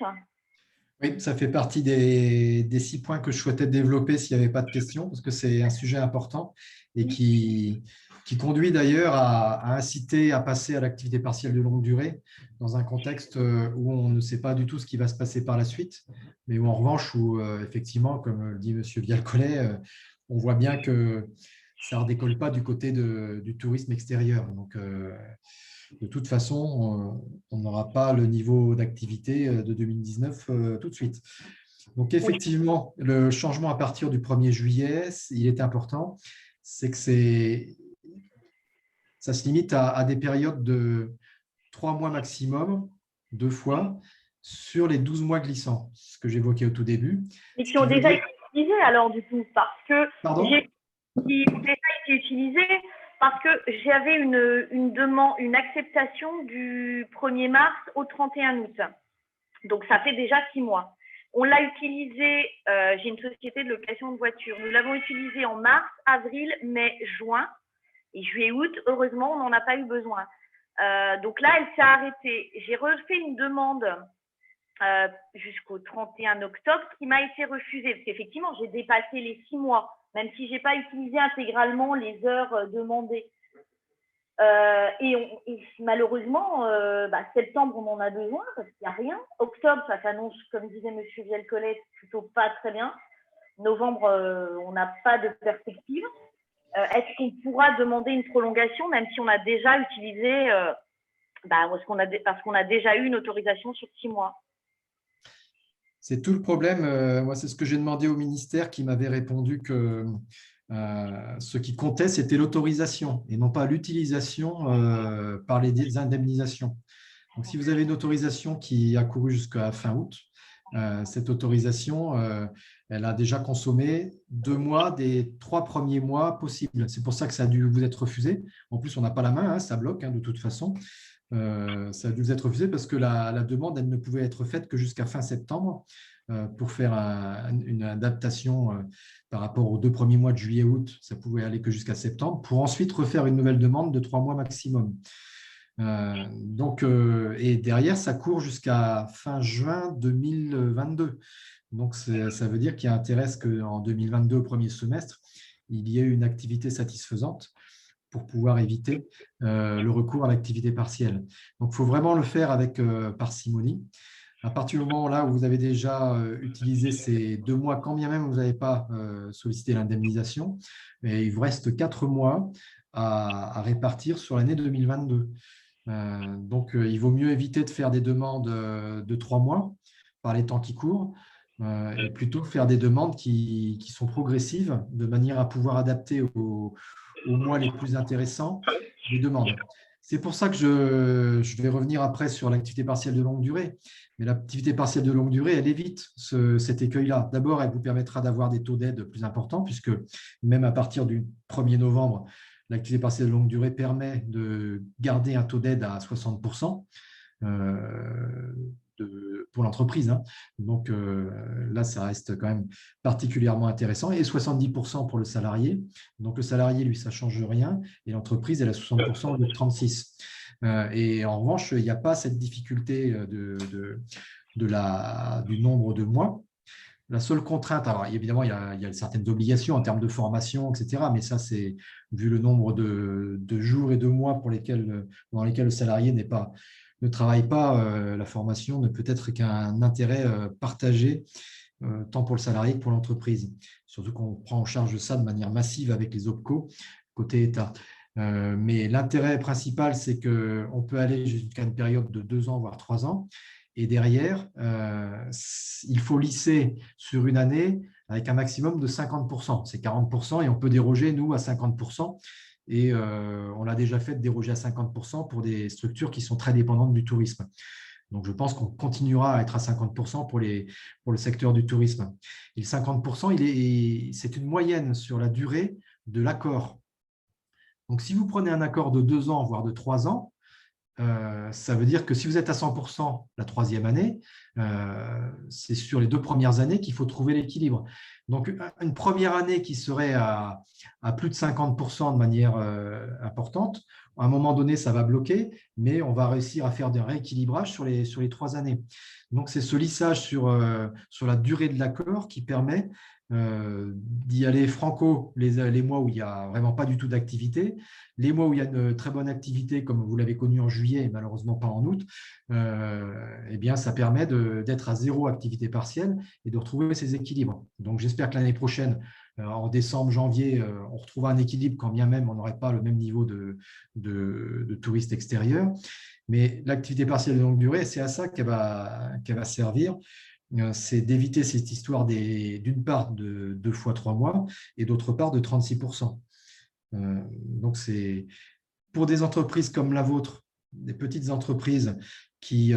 Oui, ça fait partie des 6 points que je souhaitais développer s'il n'y avait pas de questions, parce que c'est un sujet important et qui conduit d'ailleurs à inciter à passer à l'activité partielle de longue durée dans un contexte où on ne sait pas du tout ce qui va se passer par la suite, mais où en revanche, où effectivement, comme le dit M. Vial-Collet, on voit bien que ça ne redécolle pas du côté du tourisme extérieur. Donc, de toute façon, on n'aura pas le niveau d'activité de 2019 tout de suite. Donc, effectivement, le changement à partir du 1er juillet, il est important. C'est que ça se limite à des périodes de 3 mois maximum, 2 fois, sur les 12 mois glissants, ce que j'évoquais au tout début. Et qui ont déjà été utilisés alors, du coup, parce que qui ont déjà été utilisés. Parce que j'avais une demande, une acceptation du 1er mars au 31 août. Donc, ça fait déjà 6 mois. On l'a utilisé, j'ai une société de location de voitures. Nous l'avons utilisé en mars, avril, mai, juin. Et juillet, août, heureusement, on n'en a pas eu besoin. Donc là, elle s'est arrêtée. J'ai refait une demande jusqu'au 31 octobre, ce qui m'a été refusé. Parce qu'effectivement, j'ai dépassé les 6 mois. Même si je n'ai pas utilisé intégralement les heures demandées. Et malheureusement, septembre, on en a besoin parce qu'il n'y a rien. Octobre, ça s'annonce, comme disait M. Vial-Collet, plutôt pas très bien. Novembre, on n'a pas de perspective. Est-ce qu'on pourra demander une prolongation, même si on a déjà utilisé, parce qu'on a déjà eu une autorisation sur 6 mois? C'est tout le problème. Moi, c'est ce que j'ai demandé au ministère qui m'avait répondu que ce qui comptait, c'était l'autorisation et non pas l'utilisation par les indemnisations. Donc, si vous avez une autorisation qui a couru jusqu'à fin août, cette autorisation, elle a déjà consommé 2 mois des 3 premiers mois possibles. C'est pour ça que ça a dû vous être refusé. En plus, on n'a pas la main, ça bloque de toute façon. Ça a dû vous être refusé parce que la demande, elle ne pouvait être faite que jusqu'à fin septembre pour faire une adaptation par rapport aux 2 premiers mois de juillet-août. Ça pouvait aller que jusqu'à septembre pour ensuite refaire une nouvelle demande de 3 mois maximum. Et derrière, ça court jusqu'à fin juin 2022. Donc, ça veut dire qu'il y a intérêt à ce qu'en 2022, au premier semestre, il y ait une activité satisfaisante pour pouvoir éviter le recours à l'activité partielle. Donc, il faut vraiment le faire avec parcimonie. À partir du moment là où vous avez déjà utilisé ces 2 mois, quand bien même vous n'avez pas sollicité l'indemnisation, il vous reste 4 mois à répartir sur l'année 2022. Donc, il vaut mieux éviter de faire des demandes de 3 mois par les temps qui courent et plutôt faire des demandes qui sont progressives de manière à pouvoir adapter aux mois les plus intéressants les demandes. C'est pour ça que je vais revenir après sur l'activité partielle de longue durée. Mais l'activité partielle de longue durée, elle évite cet écueil-là. D'abord, elle vous permettra d'avoir des taux d'aide plus importants, puisque même à partir du 1er novembre, l'activité partielle de longue durée permet de garder un taux d'aide à 60%. Pour l'entreprise. Donc là, ça reste quand même particulièrement intéressant. Et 70% pour le salarié. Donc le salarié, lui, ça ne change rien. Et l'entreprise, elle a 60% au lieu de 36%. Et en revanche, il n'y a pas cette difficulté du nombre de mois. La seule contrainte, alors évidemment, il y a certaines obligations en termes de formation, etc. Mais ça, c'est vu le nombre de jours et de mois dans lesquels le salarié ne travaille pas, la formation ne peut être qu'un intérêt partagé, tant pour le salarié que pour l'entreprise. Surtout qu'on prend en charge ça de manière massive avec les OPCO, côté État. Mais l'intérêt principal, c'est qu'on peut aller jusqu'à une période de 2 ans, voire 3 ans. Et derrière, il faut lisser sur une année avec un maximum de 50%. C'est 40% et on peut déroger, nous, à 50%. Et on l'a déjà fait de déroger à 50% pour des structures qui sont très dépendantes du tourisme. Donc, je pense qu'on continuera à être à 50% pour le secteur du tourisme. Et le 50%, c'est une moyenne sur la durée de l'accord. Donc, si vous prenez un accord de 2 ans, voire de 3 ans, ça veut dire que si vous êtes à 100% la 3e année, c'est sur les 2 premières années qu'il faut trouver l'équilibre. Donc, une première année qui serait à plus de 50% de manière importante, à un moment donné, ça va bloquer, mais on va réussir à faire des rééquilibrages sur les 3 années. Donc, c'est ce lissage sur la durée de l'accord qui permet d'y aller franco les mois où il n'y a vraiment pas du tout d'activité, les mois où il y a une très bonne activité, comme vous l'avez connu en juillet et malheureusement pas en août, eh bien, ça permet d'être à 0 activité partielle et de retrouver ces équilibres. Donc, j'espère que l'année prochaine, en décembre, janvier, on retrouvera un équilibre quand bien même on n'aurait pas le même niveau de touristes extérieurs. Mais l'activité partielle de longue durée, c'est à ça qu'elle va servir. C'est d'éviter cette histoire d'une part de 2 fois 3 mois et d'autre part de 36%. Donc, c'est pour des entreprises comme la vôtre, des petites entreprises qui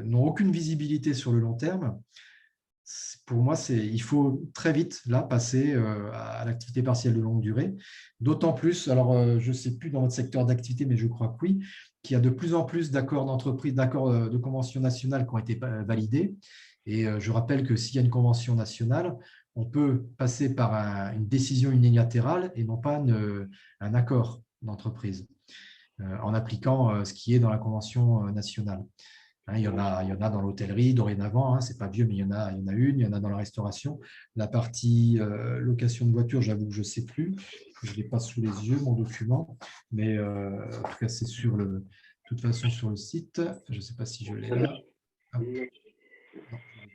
n'ont aucune visibilité sur le long terme. Pour moi, il faut très vite là passer à l'activité partielle de longue durée. D'autant plus, alors je ne sais plus dans votre secteur d'activité, mais je crois que oui, qu'il y a de plus en plus d'accords d'entreprise, d'accords de convention nationale qui ont été validés. Et je rappelle que s'il y a une convention nationale, on peut passer par une décision unilatérale et non pas un accord d'entreprise en appliquant ce qui est dans la convention nationale. Il y en a dans l'hôtellerie dorénavant, ce n'est pas vieux, mais il y en a une, il y en a dans la restauration. La partie location de voiture, j'avoue que je ne sais plus, je ne l'ai pas sous les yeux, mon document, mais en tout cas, c'est de toute façon sur le site. Je ne sais pas si je l'ai là. Non,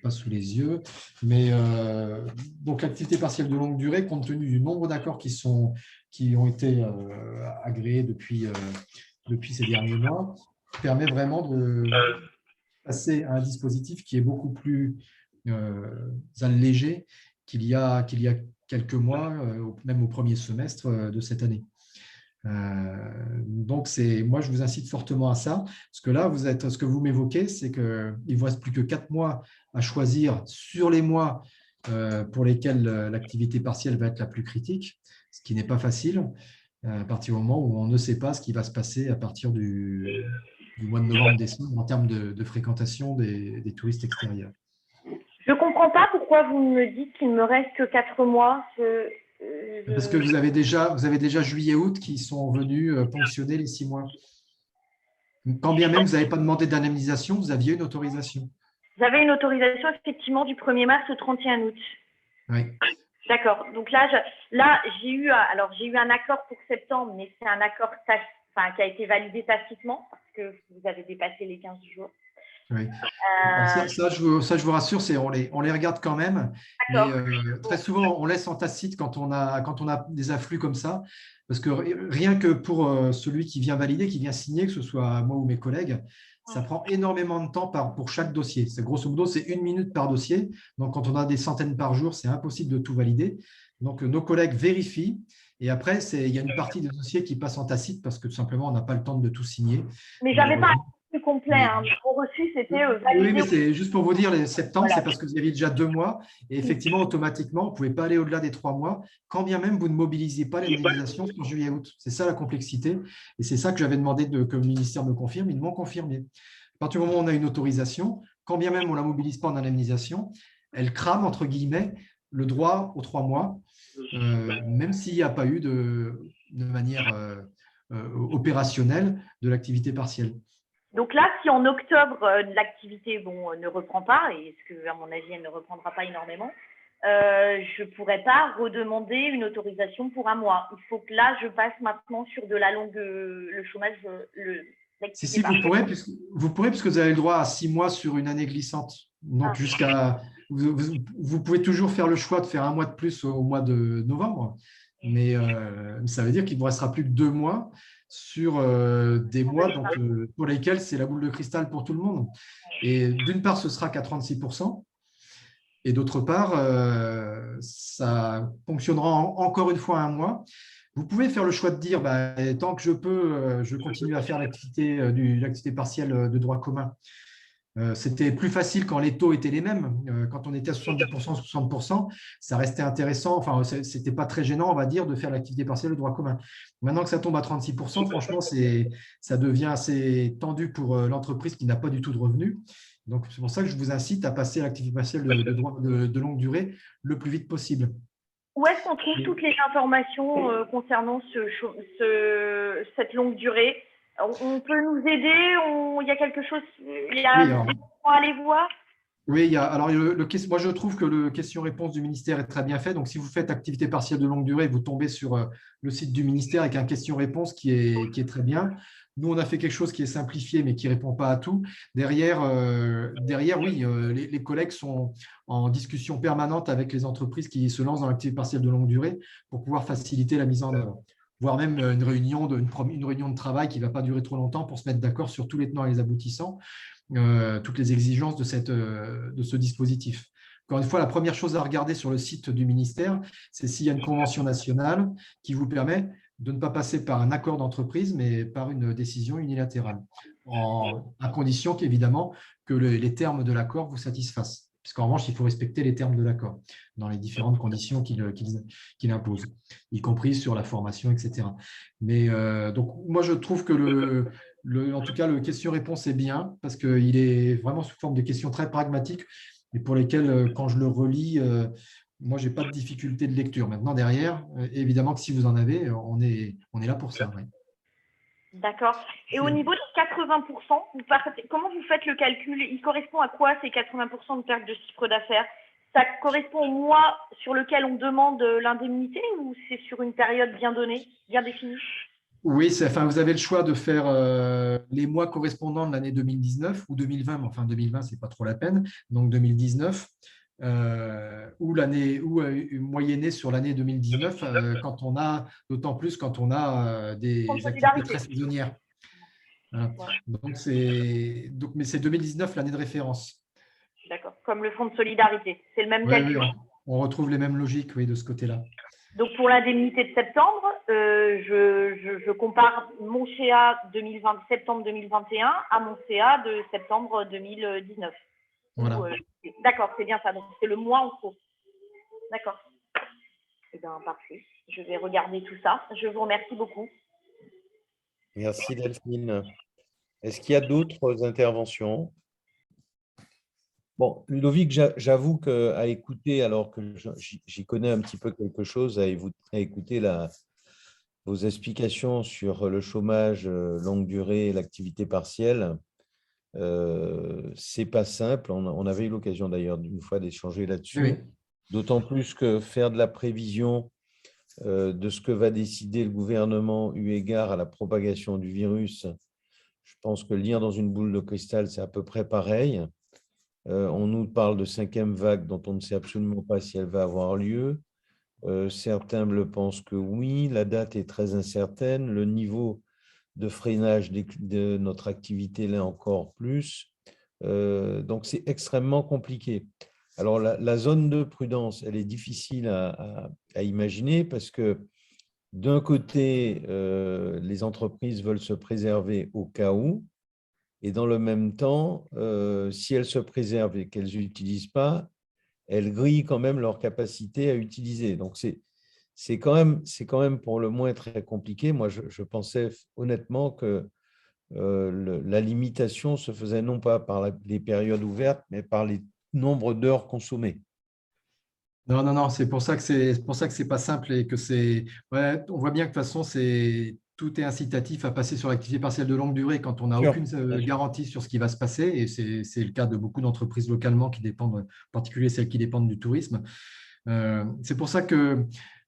pas sous les yeux, mais donc l'activité partielle de longue durée, compte tenu du nombre d'accords qui ont été agréés depuis ces derniers mois, permet vraiment de passer à un dispositif qui est beaucoup plus allégé qu'il y a quelques mois, même au premier semestre de cette année. Donc, moi, je vous incite fortement à ça, parce que là, ce que vous m'évoquez, c'est qu'il ne vous reste plus que 4 mois à choisir sur les mois pour lesquels l'activité partielle va être la plus critique, ce qui n'est pas facile à partir du moment où on ne sait pas ce qui va se passer à partir du mois de novembre-décembre en termes de fréquentation des touristes extérieurs. Je ne comprends pas pourquoi vous me dites qu'il ne me reste que 4 mois. Parce que vous avez déjà juillet-août qui sont venus ponctionner les 6 mois. Quand bien même vous n'avez pas demandé d'indemnisation, vous aviez une autorisation. J'avais une autorisation effectivement du 1er mars au 31 août. Oui. D'accord. Donc là, j'ai eu un accord pour septembre, mais c'est un accord qui a été validé tacitement parce que vous avez dépassé les 15 jours. Oui. Ça, je vous rassure, on les regarde quand même, mais très souvent on laisse en tacite quand on a des afflux comme ça, parce que rien que pour celui qui vient valider, qui vient signer, que ce soit moi ou mes collègues, ça prend énormément de temps pour chaque dossier. Grosso modo, c'est 1 minute par dossier. Donc, quand on a des centaines par jour, c'est impossible de tout valider. Donc, nos collègues vérifient Et après, il y a une partie des dossiers qui passent en tacite parce que tout simplement, on n'a pas le temps de tout signer. Mais j'avais pas un reçu complet. Hein. Mon reçu, c'était validé. Oui, mais c'est juste pour vous dire, les septembre, Voilà. c'est parce que vous aviez déjà 2 mois. Et effectivement, automatiquement, vous ne pouvez pas aller au-delà des 3 mois, quand bien même vous ne mobilisiez pas l'indemnisation sur juillet-août. C'est ça la complexité. Et c'est ça que j'avais demandé que le ministère me confirme. Ils m'ont confirmé. À partir du moment où on a une autorisation, quand bien même on ne la mobilise pas en indemnisation, elle crame, entre guillemets, le droit aux 3 mois, même s'il n'y a pas eu de manière opérationnelle de l'activité partielle. Donc là, si en octobre, l'activité ne reprend pas, et ce que, à mon avis, elle ne reprendra pas énormément, je ne pourrais pas redemander une autorisation pour un mois. Il faut que là, je passe maintenant sur de la longue, le chômage, Si, vous pourrez, puisque vous avez le droit à 6 mois sur une année glissante. Donc, vous pouvez toujours faire le choix de faire un mois de plus au mois de novembre, mais ça veut dire qu'il ne vous restera plus que 2 mois sur des mois pour lesquels c'est la boule de cristal pour tout le monde. Et d'une part, ce sera qu'à 36%, et d'autre part, ça fonctionnera encore une fois un mois. Vous pouvez faire le choix de dire, tant que je peux, je continue à faire l'activité partielle de droit commun. C'était plus facile quand les taux étaient les mêmes. Quand on était à 70%, 60%, ça restait intéressant. Enfin, ce n'était pas très gênant, on va dire, de faire l'activité partielle de droit commun. Maintenant que ça tombe à 36%, franchement, ça devient assez tendu pour l'entreprise qui n'a pas du tout de revenus. Donc, c'est pour ça que je vous incite à passer à l'activité partielle de longue durée le plus vite possible. Où est-ce qu'on trouve toutes les informations concernant cette longue durée? On peut nous aider? Il y a quelque chose, il y a des gens à aller voir? Oui, alors moi je trouve que le question-réponse du ministère est très bien fait. Donc, si vous faites activité partielle de longue durée, vous tombez sur le site du ministère avec un question-réponse qui est très bien. Nous, on a fait quelque chose qui est simplifié, mais qui ne répond pas à tout. Derrière, oui, les collègues sont en discussion permanente avec les entreprises qui se lancent dans l'activité partielle de longue durée pour pouvoir faciliter la mise en œuvre, voire même une réunion de travail qui ne va pas durer trop longtemps pour se mettre d'accord sur tous les tenants et les aboutissants, toutes les exigences de ce dispositif. Encore une fois, la première chose à regarder sur le site du ministère, c'est s'il y a une convention nationale qui vous permet de ne pas passer par un accord d'entreprise, mais par une décision unilatérale, à condition qu'évidemment que les termes de l'accord vous satisfassent. Puisqu'en revanche, il faut respecter les termes de l'accord dans les différentes conditions qu'il impose, y compris sur la formation, etc. Mais donc, moi, je trouve que en tout cas, le question-réponse est bien parce qu'il est vraiment sous forme de questions très pragmatiques et pour lesquelles, quand je le relis, moi, je n'ai pas de difficulté de lecture. Maintenant, derrière, évidemment que si vous en avez, on est là pour ça. Oui. D'accord. Et au niveau de 80%, comment vous faites le calcul? Il correspond à quoi ces 80% de perte de chiffre d'affaires? Ça correspond au mois sur lequel on demande l'indemnité ou c'est sur une période bien donnée, bien définie? Oui, vous avez le choix de faire les mois correspondants de l'année 2019 ou 2020, mais enfin 2020, ce n'est pas trop la peine, donc 2019. Ou moyenner sur l'année 2019 d'autant plus quand on a des activités très saisonnières. Voilà. Mais c'est 2019 l'année de référence. D'accord, comme le fonds de solidarité, c'est le même calcul. Oui, on retrouve les mêmes logiques, oui, de ce côté-là. Donc pour l'indemnité de septembre, je compare mon CA septembre 2021 à mon CA de septembre 2019. Voilà. D'accord, c'est bien ça. Donc, c'est le mois en cours. D'accord. Eh bien, parfait. Je vais regarder tout ça. Je vous remercie beaucoup. Merci Delphine. Est-ce qu'il y a d'autres interventions? Bon, Ludovic, j'avoue qu'à écouter, alors que j'y connais un petit peu quelque chose, à écouter vos explications sur le chômage longue durée et l'activité partielle, c'est pas simple. On avait eu l'occasion d'ailleurs d'une fois d'échanger là-dessus. Oui. D'autant plus que faire de la prévision de ce que va décider le gouvernement eu égard à la propagation du virus, je pense que lire dans une boule de cristal, c'est à peu près pareil. On nous parle de 5e vague dont on ne sait absolument pas si elle va avoir lieu. Certains le pensent que oui, la date est très incertaine, le niveau de freinage de notre activité l'est encore plus. Donc, c'est extrêmement compliqué. Alors, la zone de prudence, elle est difficile à imaginer parce que d'un côté, les entreprises veulent se préserver au cas où, et dans le même temps, si elles se préservent et qu'elles n'utilisent pas, elles grillent quand même leur capacité à utiliser. Donc, c'est quand même pour le moins très compliqué. Moi, je pensais honnêtement que la limitation se faisait non pas par les périodes ouvertes, mais par les nombres d'heures consommées. Non, non, non, c'est pour ça que c'est pas simple et que c'est. Ouais, on voit bien que de toute façon, tout est incitatif à passer sur l'activité partielle de longue durée quand on n'a Sûr. aucune garantie sur ce qui va se passer. Et c'est le cas de beaucoup d'entreprises localement qui dépendent, en particulier celles qui dépendent du tourisme. C'est pour ça que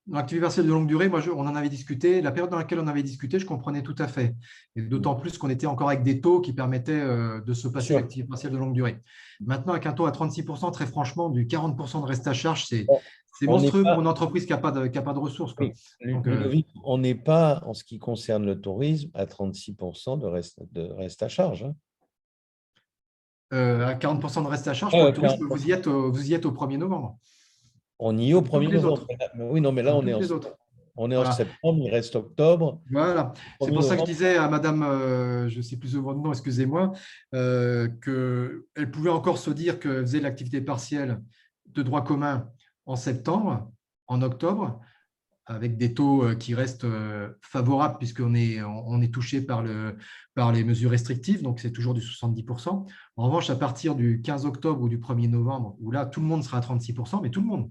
dans l'activité partielle de longue durée, moi, on en avait discuté. La période dans laquelle on avait discuté, je comprenais tout à fait. Et d'autant plus qu'on était encore avec des taux qui permettaient de se passer Sûr. l'activité partielle de longue durée. Maintenant, avec un taux à 36%, très franchement, du 40% de reste à charge, c'est On n'est monstrueux pas- pour une entreprise qui n'a pas de ressources, quoi. Oui, Donc, Ludovic, on n'est pas, en ce qui concerne le tourisme, à 36% de reste à charge. Hein. à 40% de reste à charge pour le tourisme, 40%. vous y êtes au 1er novembre, On y est au comme toutes 1er les novembre. autres. Oui, non, mais là, Comme on est toutes en, les autres. on est en Voilà. septembre, il reste octobre. Voilà. C'est 1er pour ça que je novembre, disais à madame, je ne sais plus votre nom, excusez-moi, qu'elle pouvait encore se dire qu'elle faisait l'activité partielle de droit commun en septembre, en octobre, avec des taux qui restent favorables puisqu'on est touché par les mesures restrictives, donc c'est toujours du 70%. En revanche, à partir du 15 octobre ou du 1er novembre, où là, tout le monde sera à 36%, mais tout le monde,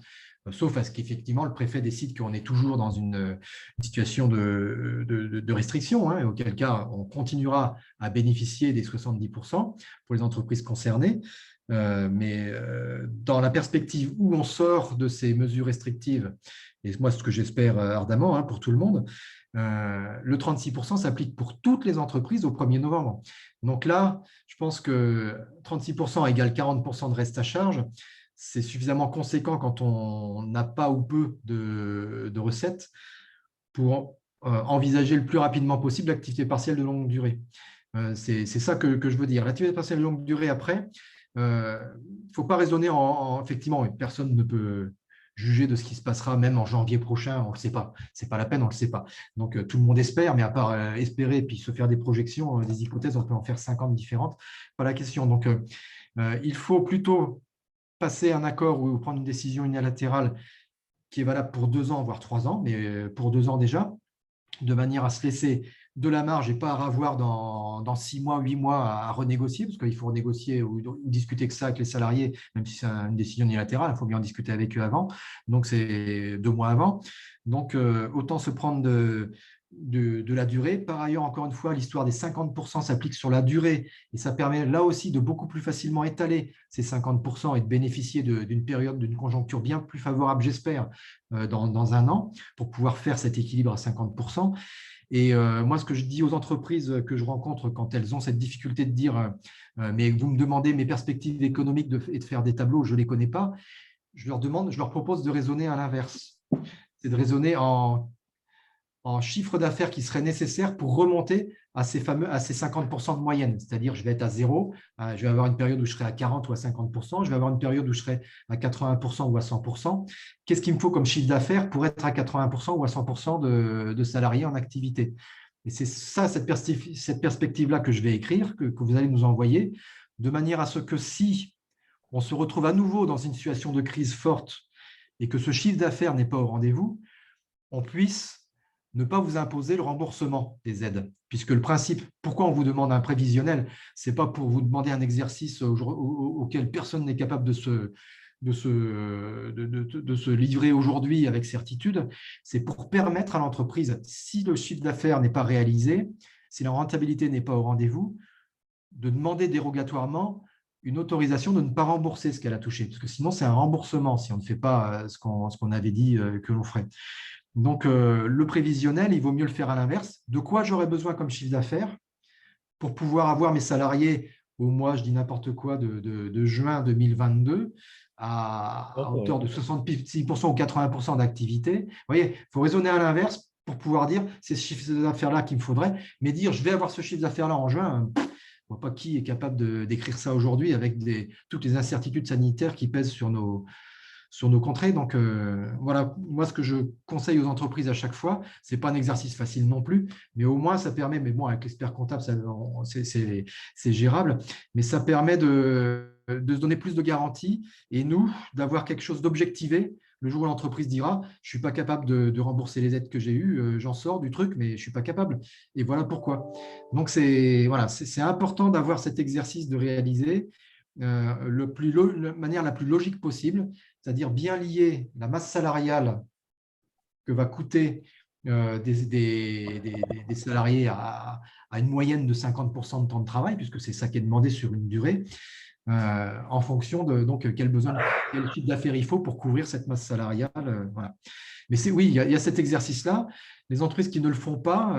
sauf à ce qu'effectivement, le préfet décide qu'on est toujours dans une situation de restriction, hein, et auquel cas, on continuera à bénéficier des 70% pour les entreprises concernées. Mais dans la perspective où on sort de ces mesures restrictives, et moi, ce que j'espère ardemment pour tout le monde, le 36% s'applique pour toutes les entreprises au 1er novembre. Donc là, je pense que 36% égale 40% de reste à charge. C'est suffisamment conséquent quand on n'a pas ou peu de recettes pour envisager le plus rapidement possible l'activité partielle de longue durée. C'est ça que je veux dire. L'activité partielle de longue durée, après, il ne faut pas raisonner effectivement, personne ne peut juger de ce qui se passera même en janvier prochain, on ne le sait pas. Ce n'est pas la peine, on ne le sait pas. Donc, tout le monde espère, mais à part espérer et puis se faire des projections, des hypothèses, on peut en faire 50 différentes. Pas la question. Donc, il faut plutôt passer un accord ou prendre une décision unilatérale qui est valable pour 2 ans, voire 3 ans, mais pour 2 ans déjà, de manière à se laisser de la marge et pas à avoir dans 6 mois, 8 mois à renégocier, parce qu'il faut renégocier ou discuter que ça avec les salariés, même si c'est une décision unilatérale, il faut bien en discuter avec eux avant. Donc, c'est 2 mois avant. Donc, autant se prendre de la durée. Par ailleurs, encore une fois, l'histoire des 50% s'applique sur la durée et ça permet là aussi de beaucoup plus facilement étaler ces 50% et de bénéficier d'une période, d'une conjoncture bien plus favorable, j'espère, dans 1 an pour pouvoir faire cet équilibre à 50%. Et moi, ce que je dis aux entreprises que je rencontre quand elles ont cette difficulté de dire mais vous me demandez mes perspectives économiques et de faire des tableaux, je ne les connais pas, je leur propose de raisonner à l'inverse. C'est de raisonner en chiffre d'affaires qui serait nécessaire pour remonter à ces 50% de moyenne. C'est-à-dire, je vais être à 0, je vais avoir une période où je serai à 40 ou à 50%, je vais avoir une période où je serai à 80% ou à 100%. Qu'est-ce qu'il me faut comme chiffre d'affaires pour être à 80% ou à 100% de salariés en activité? Et c'est ça, cette perspective-là que je vais écrire, que vous allez nous envoyer, de manière à ce que si on se retrouve à nouveau dans une situation de crise forte et que ce chiffre d'affaires n'est pas au rendez-vous, on puisse ne pas vous imposer le remboursement des aides. Puisque le principe, pourquoi on vous demande un prévisionnel, ce n'est pas pour vous demander un exercice auquel personne n'est capable de se livrer aujourd'hui avec certitude, c'est pour permettre à l'entreprise, si le chiffre d'affaires n'est pas réalisé, si la rentabilité n'est pas au rendez-vous, de demander dérogatoirement une autorisation de ne pas rembourser ce qu'elle a touché. Parce que sinon, c'est un remboursement si on ne fait pas ce qu'on avait dit que l'on ferait. Donc, le prévisionnel, il vaut mieux le faire à l'inverse. De quoi j'aurais besoin comme chiffre d'affaires pour pouvoir avoir mes salariés au mois, je dis n'importe quoi, de juin 2022 à hauteur de 66% ou 80% d'activité. Vous voyez, il faut raisonner à l'inverse pour pouvoir dire c'est ce chiffre d'affaires-là qu'il me faudrait, mais dire je vais avoir ce chiffre d'affaires-là en juin, je ne vois pas qui est capable d'écrire ça aujourd'hui avec toutes les incertitudes sanitaires qui pèsent sur sur nos contrées. Donc, voilà, moi, ce que je conseille aux entreprises à chaque fois, ce n'est pas un exercice facile non plus, mais au moins, ça permet, mais bon, avec l'expert comptable, c'est gérable, mais ça permet de se donner plus de garanties et nous, d'avoir quelque chose d'objectivé. Le jour où l'entreprise dira « je ne suis pas capable de rembourser les aides que j'ai eues, j'en sors du truc, mais je ne suis pas capable. » Et voilà pourquoi. Donc, c'est important d'avoir cet exercice de réaliser de manière la plus logique possible, c'est-à-dire bien lier la masse salariale que va coûter des salariés à une moyenne de 50% de temps de travail, puisque c'est ça qui est demandé sur une durée, en fonction de quel chiffre d'affaires il faut pour couvrir cette masse salariale. Voilà. Mais oui, il y a cet exercice-là. Les entreprises qui ne le font pas,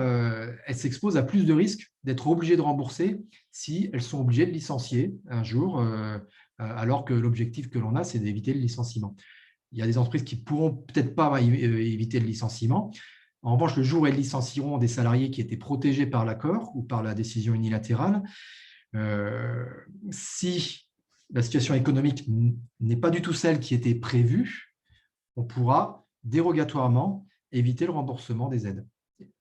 elles s'exposent à plus de risques d'être obligées de rembourser si elles sont obligées de licencier un jour, alors que l'objectif que l'on a, c'est d'éviter le licenciement. Il y a des entreprises qui ne pourront peut-être pas éviter le licenciement. En revanche, le jour où elles licencieront des salariés qui étaient protégés par l'accord ou par la décision unilatérale, si la situation économique n'est pas du tout celle qui était prévue, on pourra dérogatoirement éviter le remboursement des aides.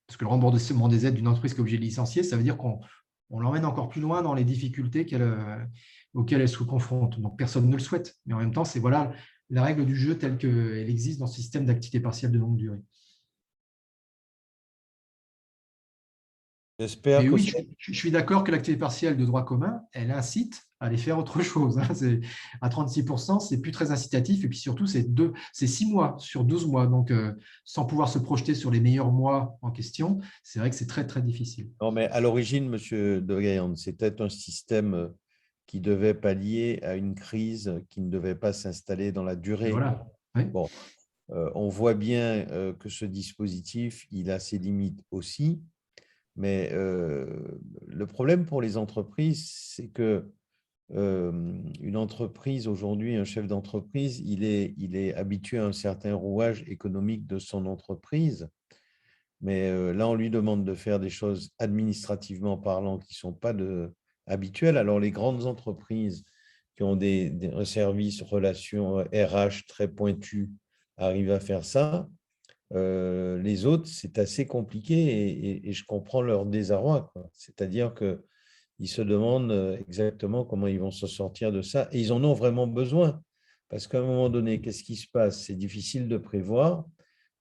Parce que le remboursement des aides d'une entreprise qui est obligée de licencier, ça veut dire qu'on l'emmène encore plus loin dans les difficultés auxquelles elle se confronte. Donc, personne ne le souhaite. Mais en même temps, c'est voilà la règle du jeu telle qu'elle existe dans ce système d'activité partielle de longue durée. J'espère que oui, je suis d'accord que l'activité partielle de droit commun, elle incite à aller faire autre chose. À 36%, c'est plus très incitatif. Et puis surtout, c'est 6 mois sur 12 mois. Donc, sans pouvoir se projeter sur les meilleurs mois en question, c'est vrai que c'est très, très difficile. Non, mais à l'origine, M. De Gaillarde, c'était un système qui devait pallier à une crise qui ne devait pas s'installer dans la durée. Voilà. Oui. Bon, on voit bien que ce dispositif, il a ses limites aussi. Mais le problème pour les entreprises, c'est que une entreprise aujourd'hui, un chef d'entreprise, il est habitué à un certain rouage économique de son entreprise. Mais là, on lui demande de faire des choses administrativement parlant qui ne sont pas habituelles. Alors, les grandes entreprises qui ont un service relations RH très pointu arrivent à faire ça. Les autres, c'est assez compliqué et je comprends leur désarroi. C'est-à-dire qu'ils se demandent exactement comment ils vont se sortir de ça et ils en ont vraiment besoin. Parce qu'à un moment donné, qu'est-ce qui se passe? C'est difficile de prévoir,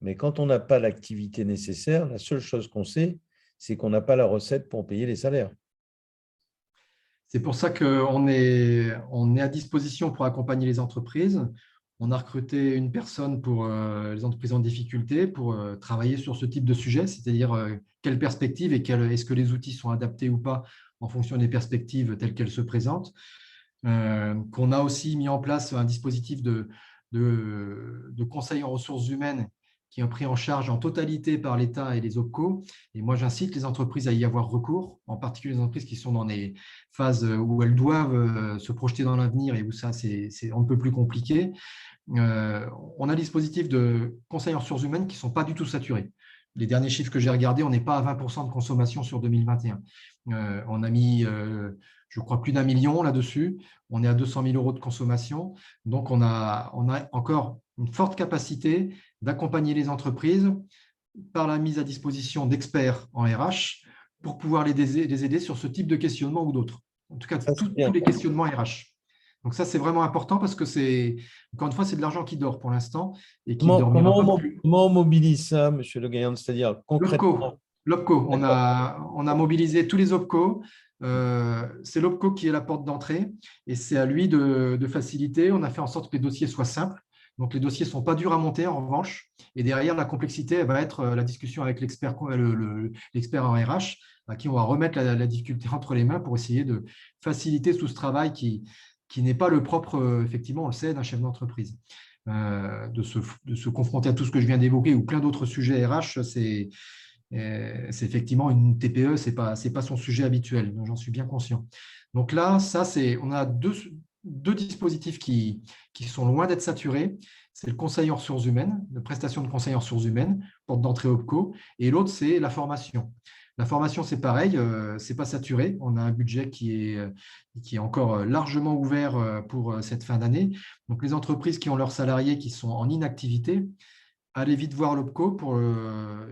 mais quand on n'a pas l'activité nécessaire, la seule chose qu'on sait, c'est qu'on n'a pas la recette pour payer les salaires. C'est pour ça qu'on est à disposition pour accompagner les entreprises. On a recruté une personne pour les entreprises en difficulté pour travailler sur ce type de sujet, c'est-à-dire quelle perspective et est-ce que les outils sont adaptés ou pas en fonction des perspectives telles qu'elles se présentent. Qu'on a aussi mis en place un dispositif de conseil en ressources humaines qui est pris en charge en totalité par l'État et les OPCO. Et moi, j'incite les entreprises à y avoir recours, en particulier les entreprises qui sont dans des phases où elles doivent se projeter dans l'avenir et où ça, c'est un peu plus compliqué. On a un dispositif de conseil en ressources humaines qui ne sont pas du tout saturés. Les derniers chiffres que j'ai regardés, on n'est pas à 20% de consommation sur 2021. On a mis, je crois, plus d'1 million là-dessus. On est à 200 000 € de consommation. Donc, on a encore une forte capacité d'accompagner les entreprises par la mise à disposition d'experts en RH pour pouvoir les aider sur ce type de questionnement ou d'autres. En tout cas, tous les questionnements RH. Donc ça, c'est vraiment important parce que encore une fois, c'est de l'argent qui dort pour l'instant et qui dormira pas plus. Comment on mobilise ça, M. Le Gaillarde? C'est-à-dire concrètement L'OPCO. On a mobilisé tous les OPCO. C'est l'OPCO qui est la porte d'entrée et c'est à lui de faciliter. On a fait en sorte que les dossiers soient simples. Donc, les dossiers ne sont pas durs à monter, en revanche. Et derrière, la complexité, elle va être la discussion avec l'expert en RH, à qui on va remettre la difficulté entre les mains pour essayer de faciliter tout ce travail qui n'est pas le propre, effectivement, on le sait, d'un chef d'entreprise. De se confronter à tout ce que je viens d'évoquer ou plein d'autres sujets RH, c'est effectivement une TPE, ce n'est pas son sujet habituel, donc j'en suis bien conscient. Donc là, on a deux dispositifs qui sont loin d'être saturés. C'est le conseil en ressources humaines, la prestation de conseil en ressources humaines, porte d'entrée OPCO, et l'autre, c'est la formation. La formation, c'est pareil, ce n'est pas saturé. On a un budget qui est encore largement ouvert pour cette fin d'année. Donc, les entreprises qui ont leurs salariés qui sont en inactivité, allez vite voir l'OPCO pour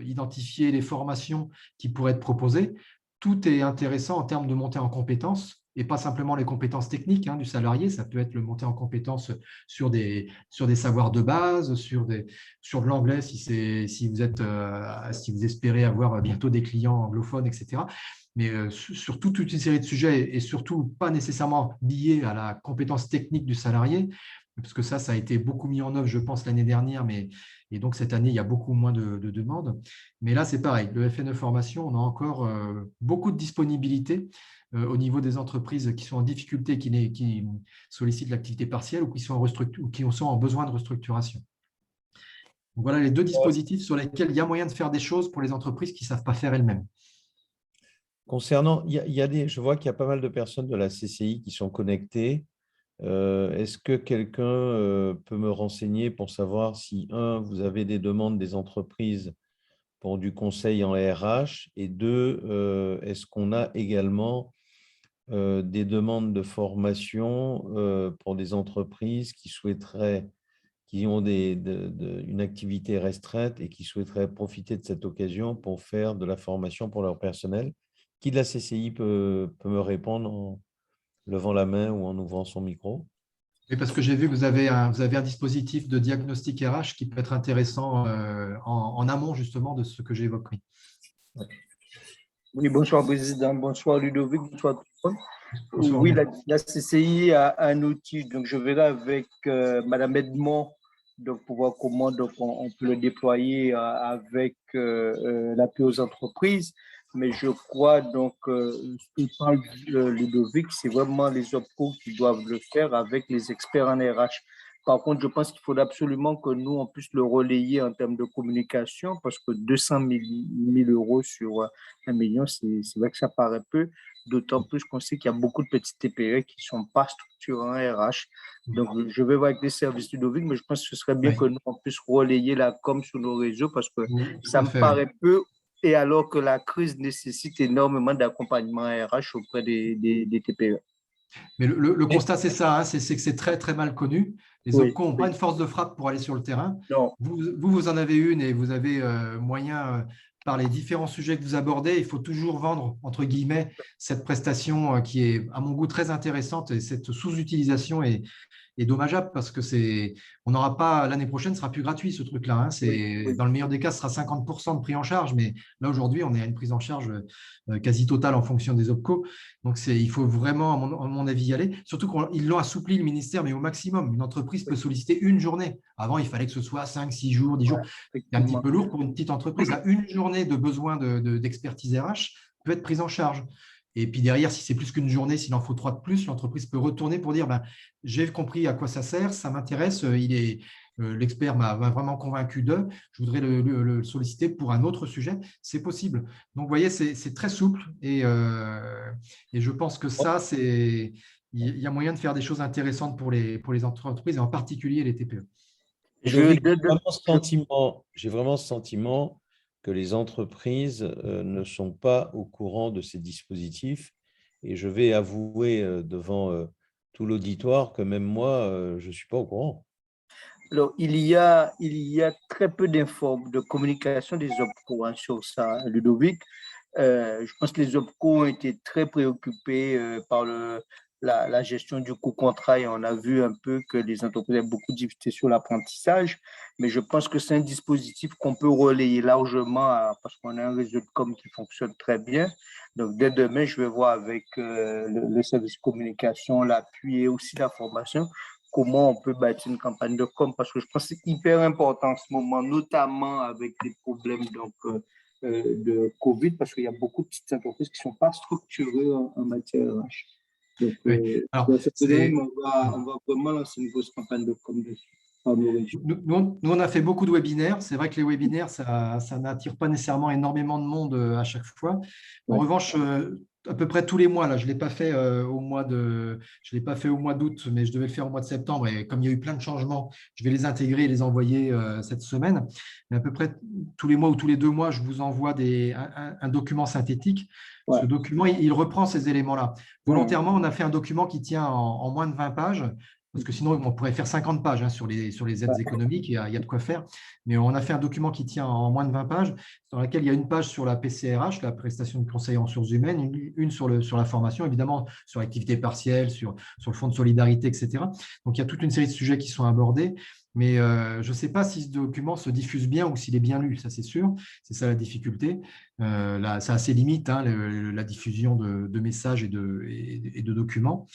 identifier les formations qui pourraient être proposées. Tout est intéressant en termes de montée en compétences et pas simplement les compétences techniques du salarié. Ça peut être le montée en compétences sur des savoirs de base, sur de l'anglais si vous espérez avoir bientôt des clients anglophones, etc. Mais sur toute une série de sujets et surtout pas nécessairement liés à la compétence technique du salarié, parce que ça a été beaucoup mis en œuvre, je pense, l'année dernière, et donc cette année, il y a beaucoup moins de demandes. Mais là, c'est pareil, le FNE Formation, on a encore beaucoup de disponibilité au niveau des entreprises qui sont en difficulté, qui sollicitent l'activité partielle ou qui sont en besoin de restructuration. Donc voilà les deux dispositifs sur lesquels il y a moyen de faire des choses pour les entreprises qui ne savent pas faire elles-mêmes. Concernant, je vois qu'il y a pas mal de personnes de la CCI qui sont connectées. Est-ce que quelqu'un peut me renseigner pour savoir si, vous avez des demandes des entreprises pour du conseil en RH et deux, est-ce qu'on a également des demandes de formation pour des entreprises qui ont une activité restreinte et qui souhaiteraient profiter de cette occasion pour faire de la formation pour leur personnel? Qui de la CCI peut me répondre en levant la main ou en ouvrant son micro? Oui, parce que j'ai vu que vous avez un dispositif de diagnostic RH qui peut être intéressant en amont justement de ce que j'évoque. Oui, bonsoir Président, bonsoir Ludovic, bonsoir tout le monde. Bonsoir. Oui, la CCI a un outil, donc je verrai avec Madame Edmond donc pour voir comment donc, on peut le déployer avec l'appui aux entreprises. Mais je crois donc, ce que parle Ludovic, c'est vraiment les OPCO qui doivent le faire avec les experts en RH. Par contre, je pense qu'il faudrait absolument que nous, on puisse le relayer en termes de communication parce que 200 000 euros sur 1 million, c'est vrai que ça paraît peu, d'autant plus qu'on sait qu'il y a beaucoup de petites TPE qui ne sont pas structurées en RH. Donc, je vais voir avec les services Ludovic, mais je pense que ce serait bien que nous, on puisse relayer la com sur nos réseaux parce que ça me paraît peu. Et alors que la crise nécessite énormément d'accompagnement RH auprès des TPE. Mais le constat, c'est ça, c'est que c'est très, très mal connu. Les OPCO n'ont pas une force de frappe pour aller sur le terrain. Non. Vous en avez une et vous avez moyen, par les différents sujets que vous abordez, il faut toujours vendre, entre guillemets, cette prestation qui est, à mon goût, très intéressante et cette sous-utilisation est dommageable parce que on n'aura pas, l'année prochaine, ce sera plus gratuit ce truc-là. Dans le meilleur des cas, ce sera 50% de pris en charge, mais là aujourd'hui, on est à une prise en charge quasi totale en fonction des OPCO. Donc il faut vraiment, à mon avis, y aller. Surtout qu'ils l'ont assoupli le ministère, mais au maximum. Une entreprise peut solliciter une journée. Avant, il fallait que ce soit 5, 6 jours, 10 jours. C'est un petit peu lourd pour une petite entreprise. Là, une journée de besoin d'expertise RH peut être prise en charge. Et puis derrière, si c'est plus qu'une journée, s'il en faut 3 de plus, l'entreprise peut retourner pour dire j'ai compris à quoi ça sert, ça m'intéresse, l'expert m'a vraiment convaincu d'eux, je voudrais le solliciter pour un autre sujet, c'est possible. Donc, vous voyez, c'est très souple et je pense que ça, il y a moyen de faire des choses intéressantes pour les entreprises et en particulier les TPE. J'ai vraiment ce sentiment que les entreprises ne sont pas au courant de ces dispositifs. Et je vais avouer devant tout l'auditoire que même moi, je ne suis pas au courant. Alors, il y a très peu de communication des OPCO sur ça, Ludovic. Je pense que les OPCO ont été très préoccupés par la gestion du coût contrat et on a vu un peu que les entreprises ont beaucoup difficulté sur l'apprentissage, mais je pense que c'est un dispositif qu'on peut relayer largement parce qu'on a un réseau de com qui fonctionne très bien. Donc, dès demain, je vais voir avec le service communication, l'appui et aussi la formation, comment on peut bâtir une campagne de com parce que je pense que c'est hyper important en ce moment, notamment avec les problèmes de Covid, parce qu'il y a beaucoup de petites entreprises qui ne sont pas structurées en matière RH. Donc, alors, on va vraiment lancer une grosse campagne de com dessus. Nous, on a fait beaucoup de webinaires. C'est vrai que les webinaires, ça n'attire pas nécessairement énormément de monde à chaque fois. En revanche, à peu près tous les mois. Là, je ne l'ai pas fait je l'ai pas fait au mois d'août, mais je devais le faire au mois de septembre. Et comme il y a eu plein de changements, je vais les intégrer et les envoyer cette semaine. Mais à peu près tous les mois ou tous les 2 mois, je vous envoie un document synthétique. Ouais. Ce document, il reprend ces éléments-là. Volontairement, on a fait un document qui tient en moins de 20 pages. Parce que sinon, on pourrait faire 50 pages sur les aides économiques, il y a de quoi faire. Mais on a fait un document qui tient en moins de 20 pages, dans laquelle il y a une page sur la PCRH, la prestation de conseil en ressources humaines, une sur la formation, évidemment, sur l'activité partielle, sur le fonds de solidarité, etc. Donc, il y a toute une série de sujets qui sont abordés. Mais je ne sais pas si ce document se diffuse bien ou s'il est bien lu, ça c'est sûr. C'est ça la difficulté. Là, ça a ses limites, la diffusion de messages et de documents.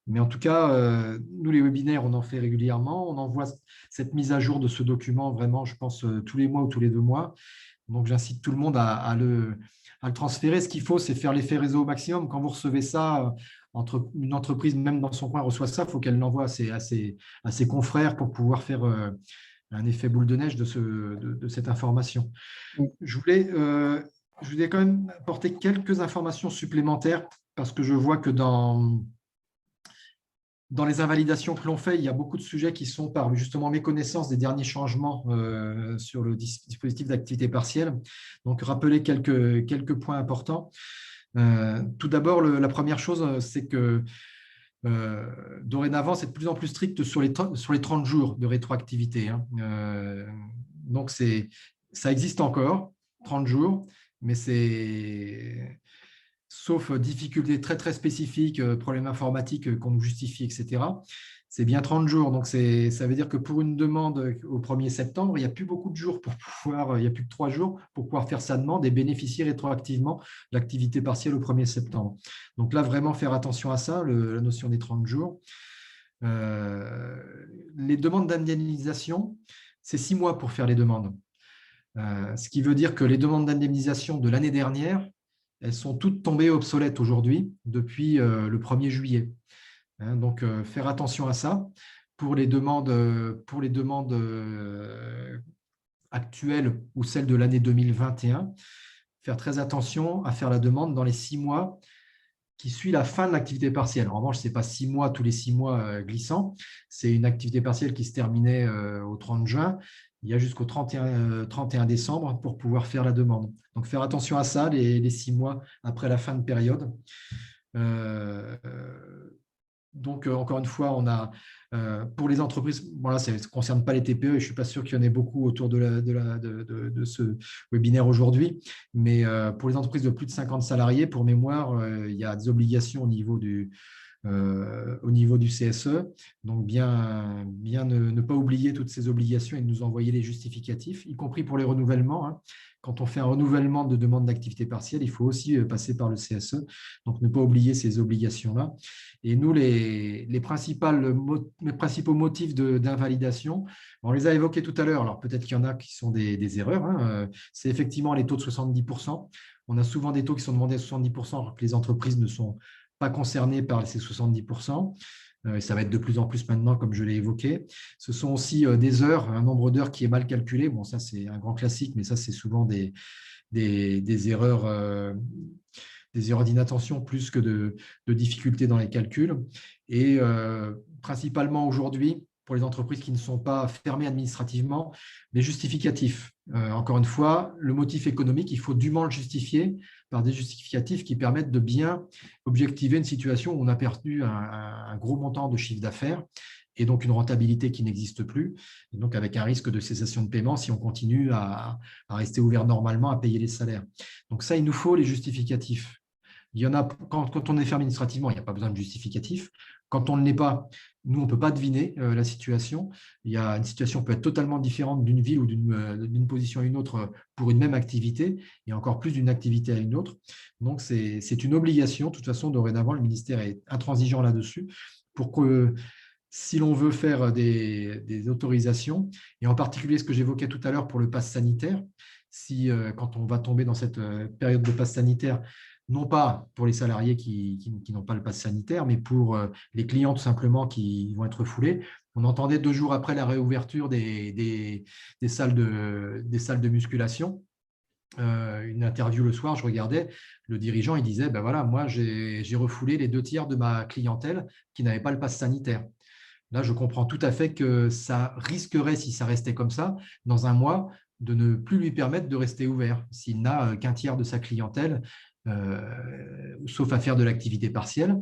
Mais en tout cas, nous, les webinaires, on en fait régulièrement. On envoie cette mise à jour de ce document, vraiment, je pense, tous les mois ou tous les 2 mois. Donc, j'incite tout le monde à le transférer. Ce qu'il faut, c'est faire l'effet réseau au maximum. Quand vous recevez ça, entre une entreprise, même dans son coin, reçoit ça, il faut qu'elle l'envoie à ses confrères pour pouvoir faire un effet boule de neige de cette information. Je voulais quand même apporter quelques informations supplémentaires parce que je vois que dans les invalidations que l'on fait, il y a beaucoup de sujets qui sont par justement méconnaissance des derniers changements sur le dispositif d'activité partielle. Donc, rappeler quelques points importants. Tout d'abord, la première chose, c'est que dorénavant, c'est de plus en plus strict sur les 30 jours de rétroactivité. Donc, ça existe encore, 30 jours, mais c'est... sauf difficultés très, très spécifiques, problèmes informatiques qu'on nous justifie, etc. C'est bien 30 jours. Donc, ça veut dire que pour une demande au 1er septembre, il n'y a plus beaucoup de jours il n'y a plus que 3 jours pour pouvoir faire sa demande et bénéficier rétroactivement de l'activité partielle au 1er septembre. Donc là, vraiment faire attention à ça, la notion des 30 jours. Les demandes d'indemnisation, c'est 6 mois pour faire les demandes. Ce qui veut dire que les demandes d'indemnisation de l'année dernière, elles sont toutes tombées obsolètes aujourd'hui, depuis le 1er juillet. Donc, faire attention à ça. Pour les demandes actuelles ou celles de l'année 2021, faire très attention à faire la demande dans les 6 mois qui suivent la fin de l'activité partielle. En revanche, ce n'est pas 6 mois, tous les 6 mois glissants. C'est une activité partielle qui se terminait au 30 juin. Il y a jusqu'au 31 décembre pour pouvoir faire la demande. Donc, faire attention à ça, les 6 mois après la fin de période. Donc, encore une fois, on a pour les entreprises, voilà, ça ne concerne pas les TPE et je ne suis pas sûr qu'il y en ait beaucoup autour de ce webinaire aujourd'hui. Mais pour les entreprises de plus de 50 salariés, pour mémoire, il y a des obligations au niveau du CSE. Donc, bien ne pas oublier toutes ces obligations et de nous envoyer les justificatifs, y compris pour les renouvellements. Quand on fait un renouvellement de demande d'activité partielle, il faut aussi passer par le CSE. Donc, ne pas oublier ces obligations-là. Et nous, les principaux motifs d'invalidation, on les a évoqués tout à l'heure. Alors, peut-être qu'il y en a qui sont des erreurs. C'est effectivement les taux de 70%. On a souvent des taux qui sont demandés à 70%, alors que les entreprises ne sont pas concernées par ces 70%. Et ça va être de plus en plus maintenant, comme je l'ai évoqué. Ce sont aussi des heures, un nombre d'heures qui est mal calculé. Bon, ça, c'est un grand classique, mais ça, c'est souvent des erreurs d'inattention plus que de difficultés dans les calculs. Et principalement aujourd'hui, pour les entreprises qui ne sont pas fermées administrativement, les justificatifs. Encore une fois, le motif économique, il faut dûment le justifier par des justificatifs qui permettent de bien objectiver une situation où on a perdu un gros montant de chiffre d'affaires et donc une rentabilité qui n'existe plus, et donc avec un risque de cessation de paiement si on continue à rester ouvert normalement, à payer les salaires. Donc ça, il nous faut les justificatifs. Il y en a, quand on est fermé administrativement, il n'y a pas besoin de justificatif. Quand on ne l'est pas, nous, on ne peut pas deviner la situation. Une situation peut être totalement différente d'une ville ou d'une position à une autre pour une même activité, et encore plus d'une activité à une autre. Donc, c'est une obligation. De toute façon, dorénavant, le ministère est intransigeant là-dessus pour que, si l'on veut faire des autorisations, et en particulier ce que j'évoquais tout à l'heure pour le pass sanitaire, quand on va tomber dans cette période de pass sanitaire, non pas pour les salariés qui n'ont pas le pass sanitaire, mais pour les clients tout simplement qui vont être foulés. On entendait 2 jours après la réouverture des salles de musculation. une interview le soir, je regardais, le dirigeant, il disait, ben voilà, moi, j'ai refoulé les 2 tiers de ma clientèle qui n'avait pas le pass sanitaire. Là, je comprends tout à fait que ça risquerait, si ça restait comme ça, dans un mois, de ne plus lui permettre de rester ouvert s'il n'a qu'un tiers de sa clientèle, sauf à faire de l'activité partielle.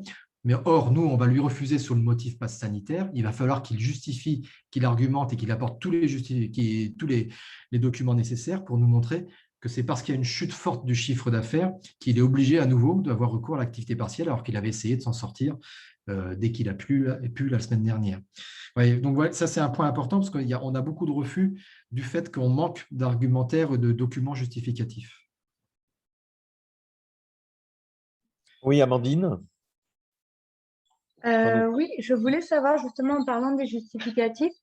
Mais or, nous, on va lui refuser sur le motif pass sanitaire. Il va falloir qu'il justifie, qu'il argumente et qu'il apporte tous les documents nécessaires pour nous montrer que c'est parce qu'il y a une chute forte du chiffre d'affaires qu'il est obligé à nouveau d'avoir recours à l'activité partielle alors qu'il avait essayé de s'en sortir dès qu'il a pu la semaine dernière. Ouais, donc ouais, ça, c'est un point important parce qu'on a beaucoup de refus du fait qu'on manque d'argumentaire et de documents justificatifs. Oui, Amandine? Oui, je voulais savoir justement en parlant des justificatifs,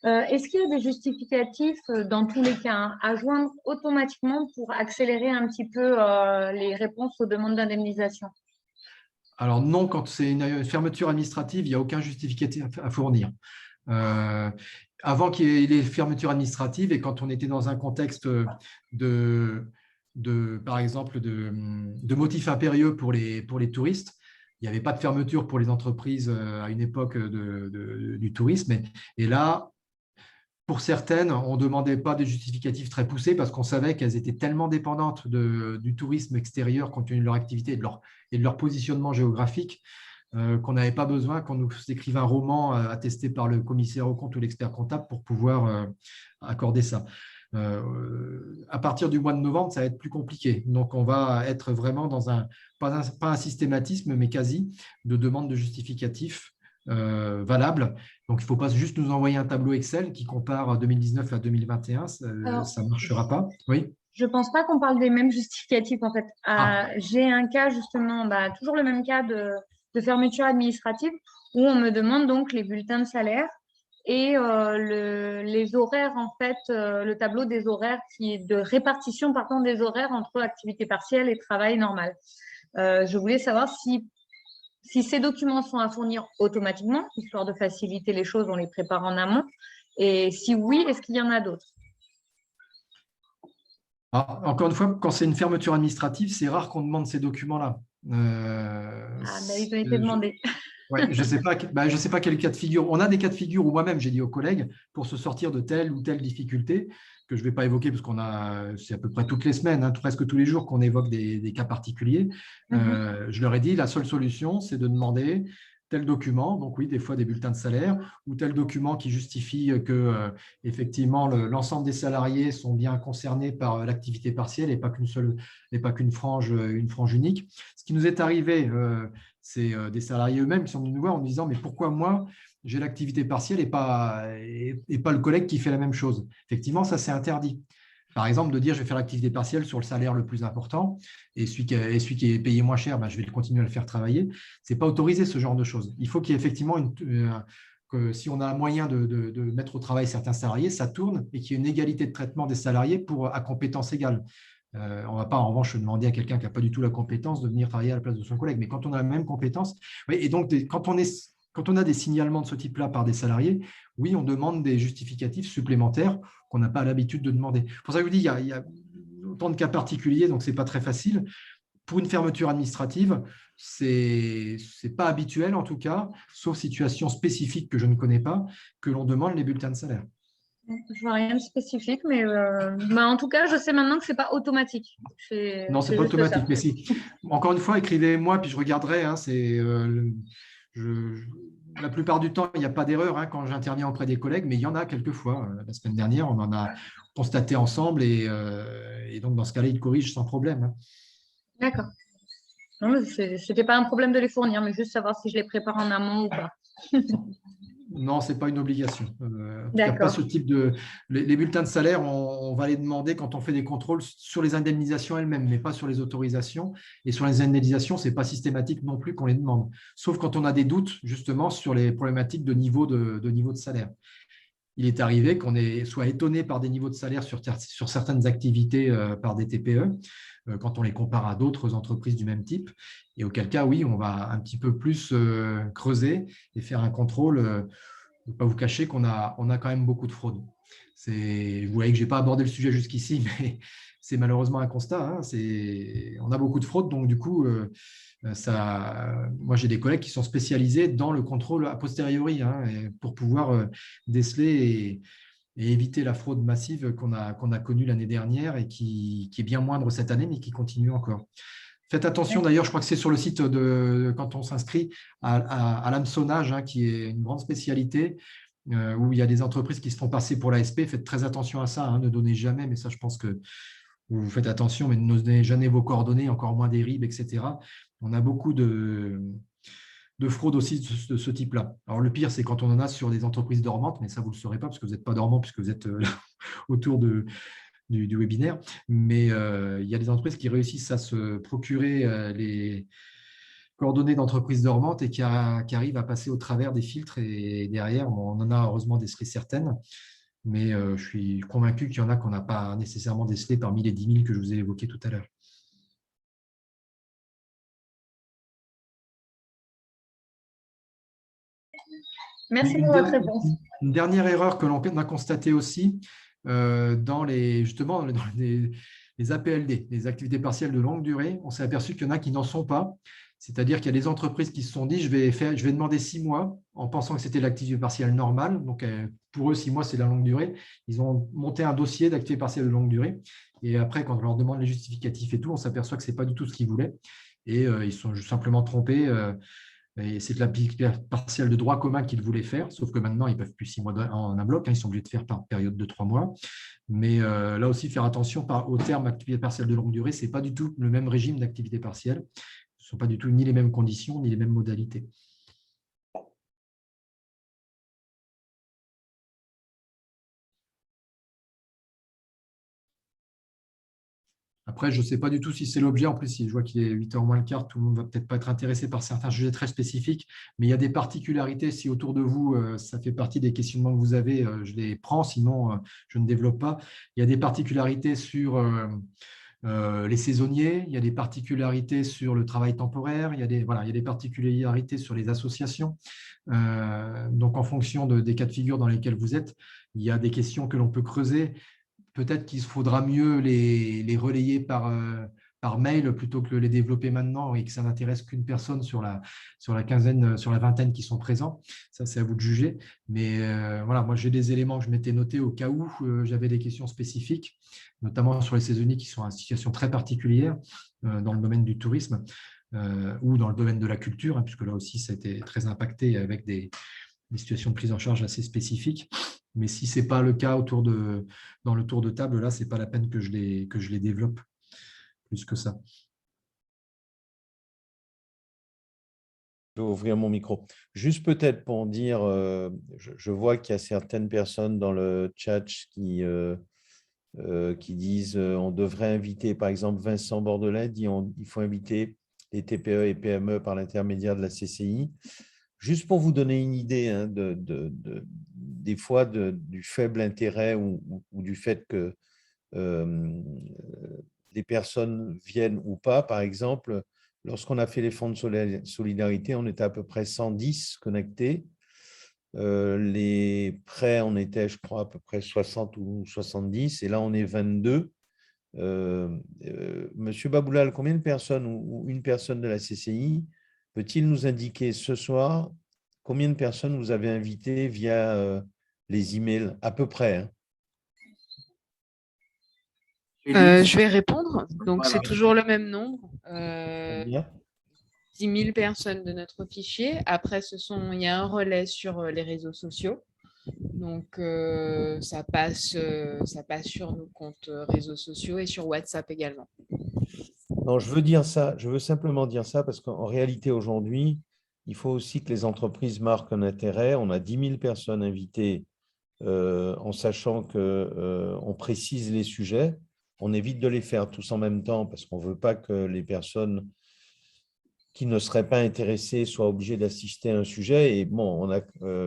est-ce qu'il y a des justificatifs dans tous les cas à joindre automatiquement pour accélérer un petit peu les réponses aux demandes d'indemnisation? Alors non, quand c'est une fermeture administrative, il n'y a aucun justificatif à fournir. Avant qu'il y ait les fermetures administratives et quand on était dans un contexte par exemple, de motifs impérieux pour les touristes, il n'y avait pas de fermeture pour les entreprises à une époque du tourisme. Et là, pour certaines, on ne demandait pas des justificatifs très poussés parce qu'on savait qu'elles étaient tellement dépendantes du tourisme extérieur compte tenu de leur activité et de leur positionnement géographique qu'on n'avait pas besoin qu'on nous écrive un roman attesté par le commissaire aux comptes ou l'expert comptable pour pouvoir accorder ça. À partir du mois de novembre, ça va être plus compliqué. Donc, on va être vraiment dans pas un systématisme, mais quasi, de demande de justificatifs valables. Donc, il ne faut pas juste nous envoyer un tableau Excel qui compare 2019 à 2021. Ça ne marchera pas. Oui. Je ne pense pas qu'on parle des mêmes justificatifs, en fait. J'ai un cas, justement, toujours le même cas de fermeture administrative, où on me demande donc les bulletins de salaire et les horaires, en fait, le tableau des horaires qui est de répartition, pardon, des horaires entre activité partielle et travail normal. Je voulais savoir si ces documents sont à fournir automatiquement, histoire de faciliter les choses, on les prépare en amont. Et si oui, est-ce qu'il y en a d'autres? Encore une fois, quand c'est une fermeture administrative, c'est rare qu'on demande ces documents-là. Ils ont été demandés. Ouais, je ne sais pas quel cas de figure. On a des cas de figure où moi-même, j'ai dit aux collègues, pour se sortir de telle ou telle difficulté, que je ne vais pas évoquer parce c'est à peu près toutes les semaines, presque tous les jours qu'on évoque des cas particuliers. Je leur ai dit, la seule solution, c'est de demander tel document, donc oui, des fois des bulletins de salaire, ou tel document qui justifie que effectivement l'ensemble des salariés sont bien concernés par l'activité partielle et pas qu'une frange unique. Ce qui nous est arrivé, c'est des salariés eux-mêmes qui sont venus nous voir en nous disant mais pourquoi moi j'ai l'activité partielle et pas le collègue qui fait la même chose. Effectivement, ça c'est interdit. Par exemple, de dire je vais faire l'activité partielle sur le salaire le plus important et celui qui est payé moins cher, je vais continuer à le faire travailler. Ce n'est pas autorisé ce genre de choses. Il faut qu'il y ait effectivement que si on a un moyen de mettre au travail certains salariés, ça tourne et qu'il y ait une égalité de traitement des salariés à compétences égales. On ne va pas en revanche demander à quelqu'un qui n'a pas du tout la compétence de venir travailler à la place de son collègue. Mais quand on a la même compétence, oui, et donc quand on a des signalements de ce type-là par des salariés, oui, on demande des justificatifs supplémentaires qu'on n'a pas l'habitude de demander. Pour ça, je vous dis, il y a autant de cas particuliers, donc ce n'est pas très facile. Pour une fermeture administrative, ce n'est pas habituel en tout cas, sauf situation spécifique que je ne connais pas, que l'on demande les bulletins de salaire. Je vois rien de spécifique, mais en tout cas, je sais maintenant que ce n'est pas automatique. Non, ce n'est pas automatique, mais si. Encore une fois, écrivez-moi, puis je regarderai. La plupart du temps, il n'y a pas d'erreur quand j'interviens auprès des collègues, mais il y en a quelquefois. La semaine dernière, on en a constaté ensemble et donc dans ce cas-là, ils corrigent sans problème. D'accord. Ce n'était pas un problème de les fournir, mais juste savoir si je les prépare en amont ou pas. Non, ce n'est pas une obligation. Il n'y a pas ce type de… Les bulletins de salaire, on va les demander quand on fait des contrôles sur les indemnisations elles-mêmes, mais pas sur les autorisations. Et sur les indemnisations, ce n'est pas systématique non plus qu'on les demande, sauf quand on a des doutes justement sur les problématiques de niveau de salaire. Il est arrivé qu'on soit étonné par des niveaux de salaire sur certaines activités par des TPE, quand on les compare à d'autres entreprises du même type. Et auquel cas, oui, on va un petit peu plus creuser et faire un contrôle. Je ne vais pas vous cacher qu'on a quand même beaucoup de fraude. Vous voyez que je n'ai pas abordé le sujet jusqu'ici, mais c'est malheureusement un constat. Hein, on a beaucoup de fraudes, donc du coup, moi j'ai des collègues qui sont spécialisés dans le contrôle a posteriori, hein, pour pouvoir déceler et éviter la fraude massive qu'on a connue l'année dernière et qui est bien moindre cette année, mais qui continue encore. Faites attention, d'ailleurs, je crois que c'est sur le site quand on s'inscrit à l'hameçonnage, hein, qui est une grande spécialité, où il y a des entreprises qui se font passer pour l'ASP. Faites très attention à ça, hein, ne donnez jamais, mais ça, je pense que vous faites attention, mais ne donnez jamais vos coordonnées, encore moins des RIB, etc. On a beaucoup de fraude aussi de ce type-là. Alors, le pire, c'est quand on en a sur des entreprises dormantes, mais ça, vous ne le saurez pas parce que vous n'êtes pas dormant, puisque vous êtes autour du webinaire. Mais il y a des entreprises qui réussissent à se procurer les coordonnées d'entreprises dormantes et qui arrivent à passer au travers des filtres. Et derrière, on en a heureusement décelé certaines. Mais je suis convaincu qu'il y en a qu'on n'a pas nécessairement décelé parmi les 10 000 que je vous ai évoqués tout à l'heure. Merci pour votre réponse. Une dernière erreur que l'on a constatée aussi dans les APLD, les activités partielles de longue durée, on s'est aperçu qu'il y en a qui n'en sont pas. C'est-à-dire qu'il y a des entreprises qui se sont dit je vais demander 6 mois en pensant que c'était l'activité partielle normale. Donc, pour eux, 6 mois, c'est la longue durée. Ils ont monté un dossier d'activité partielle de longue durée. Et après, quand on leur demande les justificatifs et tout, on s'aperçoit que ce n'est pas du tout ce qu'ils voulaient. Et ils sont simplement trompés. Et c'est de l'activité partielle de droit commun qu'ils voulaient faire, sauf que maintenant, ils ne peuvent plus 6 mois en un bloc. Hein, ils sont obligés de faire par période de 3 mois. Mais là aussi, faire attention au terme activité partielle de longue durée, ce n'est pas du tout le même régime d'activité partielle. Ce ne sont pas du tout ni les mêmes conditions, ni les mêmes modalités. Après, je ne sais pas du tout si c'est l'objet. En plus, si je vois qu'il est 8h moins le quart, tout le monde ne va peut-être pas être intéressé par certains sujets très spécifiques, mais il y a des particularités. Si autour de vous, ça fait partie des questionnements que vous avez, je les prends, sinon je ne développe pas. Il y a des particularités sur les saisonniers, il y a des particularités sur le travail temporaire, il y a des particularités sur les associations. Donc, en fonction des cas de figure dans lesquels vous êtes, il y a des questions que l'on peut creuser. Peut-être qu'il faudra mieux les relayer par mail plutôt que les développer maintenant et que ça n'intéresse qu'une personne sur la quinzaine, sur la vingtaine qui sont présents. Ça, c'est à vous de juger. Mais voilà, moi, j'ai des éléments que je m'étais notés au cas où j'avais des questions spécifiques, notamment sur les saisonniers qui sont en situation très particulière dans le domaine du tourisme ou dans le domaine de la culture, hein, puisque là aussi, ça a été très impacté avec des situations de prise en charge assez spécifiques. Mais si ce n'est pas le cas dans le tour de table, là, ce n'est pas la peine que je les développe plus que ça. Je vais ouvrir mon micro. Juste peut-être pour dire, je vois qu'il y a certaines personnes dans le chat qui disent on devrait inviter, par exemple, Vincent Bordelin dit il faut inviter les TPE et PME par l'intermédiaire de la CCI. Juste pour vous donner une idée hein, des fois du faible intérêt ou du fait que les personnes viennent ou pas, par exemple, lorsqu'on a fait les fonds de solidarité, on était à peu près 110 connectés. Les prêts, on était, je crois, à peu près 60 ou 70, et là, on est 22. Monsieur Baboulal, combien de personnes ou une personne de la CCI peut-il nous indiquer ce soir combien de personnes vous avez invitées via les emails, à peu près hein? Je vais répondre. Donc, Voilà. c'est toujours le même nombre. 10 000 personnes de notre fichier. Après, il y a un relais sur les réseaux sociaux. Donc, ça passe sur nos comptes réseaux sociaux et sur WhatsApp également. Non, je veux simplement dire ça parce qu'en réalité, aujourd'hui, il faut aussi que les entreprises marquent un intérêt. On a 10 000 personnes invitées en sachant qu'on précise les sujets. On évite de les faire tous en même temps parce qu'on ne veut pas que les personnes qui ne seraient pas intéressées soient obligées d'assister à un sujet. Et bon, on a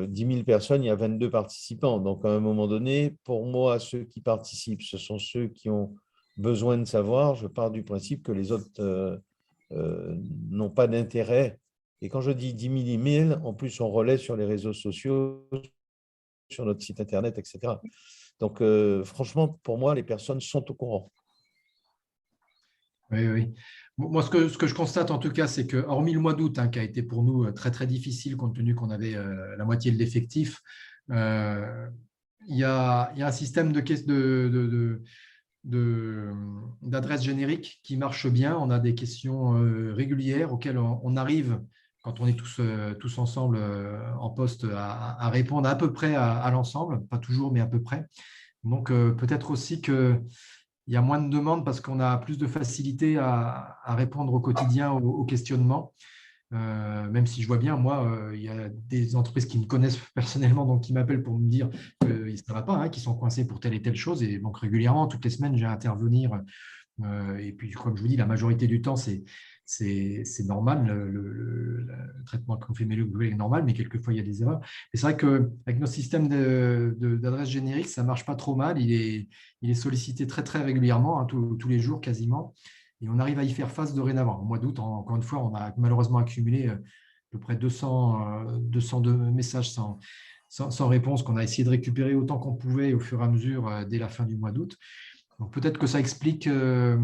10 000 personnes, il y a 22 participants. Donc, à un moment donné, pour moi, ceux qui participent, ce sont ceux qui ont besoin de savoir. Je pars du principe que les autres n'ont pas d'intérêt. Et quand je dis 10 000 emails, en plus, on relaie sur les réseaux sociaux, sur notre site Internet, etc. Donc, franchement, pour moi, les personnes sont au courant. Oui, oui. Moi, ce que je constate en tout cas, c'est que, hormis le mois d'août, hein, qui a été pour nous très, très difficile compte tenu qu'on avait la moitié de l'effectif, il y a un système d'adresses génériques qui marche bien. On a des questions régulières auxquelles on arrive, quand on est tous ensemble en poste, à répondre à peu près à l'ensemble, pas toujours, mais à peu près. Donc, peut-être aussi qu'il y a moins de demandes parce qu'on a plus de facilité à répondre au quotidien aux questionnements. Même si je vois bien, moi, il y a des entreprises qui me connaissent personnellement, donc qui m'appellent pour me dire que ça ne va pas, hein, qu'ils sont coincés pour telle et telle chose. Et donc, régulièrement, toutes les semaines, j'ai à intervenir. Et puis, comme je vous dis, la majorité du temps, c'est normal. Le traitement qu'on fait est normal, mais quelquefois, il y a des erreurs. Et c'est vrai qu'avec nos systèmes d'adresse générique, ça ne marche pas trop mal. Il est sollicité très, très régulièrement, hein, tous les jours quasiment. Et on arrive à y faire face dorénavant. Au mois d'août, encore une fois, on a malheureusement accumulé à peu près 202 messages sans réponse qu'on a essayé de récupérer autant qu'on pouvait au fur et à mesure dès la fin du mois d'août. Donc peut-être que ça explique, le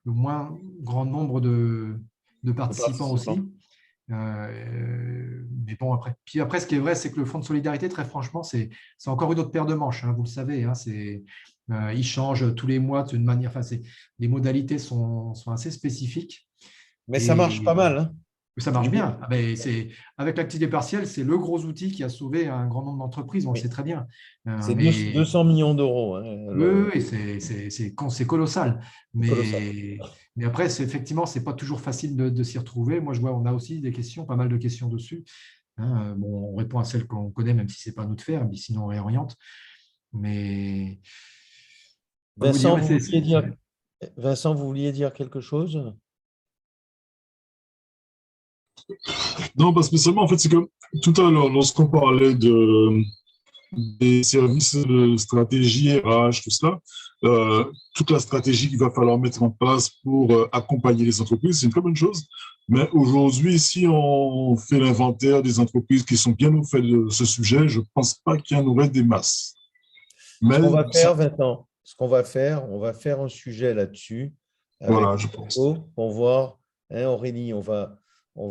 moins grand nombre de participants aussi. Mais bon, après. Puis après, ce qui est vrai, c'est que le Fonds de solidarité, très franchement, c'est encore une autre paire de manches, hein, vous le savez. Hein, il change tous les mois d'une manière. Enfin, les modalités sont assez spécifiques. Mais ça marche pas mal. Hein. Ça marche bien. Avec l'activité partielle, c'est le gros outil qui a sauvé un grand nombre d'entreprises, on le sait très bien. C'est 200 millions d'euros. Hein, oui, c'est colossal. Mais après, effectivement, ce n'est pas toujours facile de s'y retrouver. Moi, je vois, on a aussi des questions, pas mal de questions dessus. Hein, bon, on répond à celles qu'on connaît, même si ce n'est pas à nous de faire, mais sinon on réoriente. Mais Vincent, vous vouliez dire quelque chose? Non, pas spécialement. En fait, c'est que tout à l'heure, lorsqu'on parlait des services de stratégie RH, tout cela, toute la stratégie qu'il va falloir mettre en place pour accompagner les entreprises, c'est une très bonne chose. Mais aujourd'hui, si on fait l'inventaire des entreprises qui sont bien au fait de ce sujet, je ne pense pas qu'il y en aurait des masses. Mais ce qu'on va faire, Vincent, on va faire un sujet là-dessus. Voilà, je pense. Pour voir, hein, Aurélie, Omer, on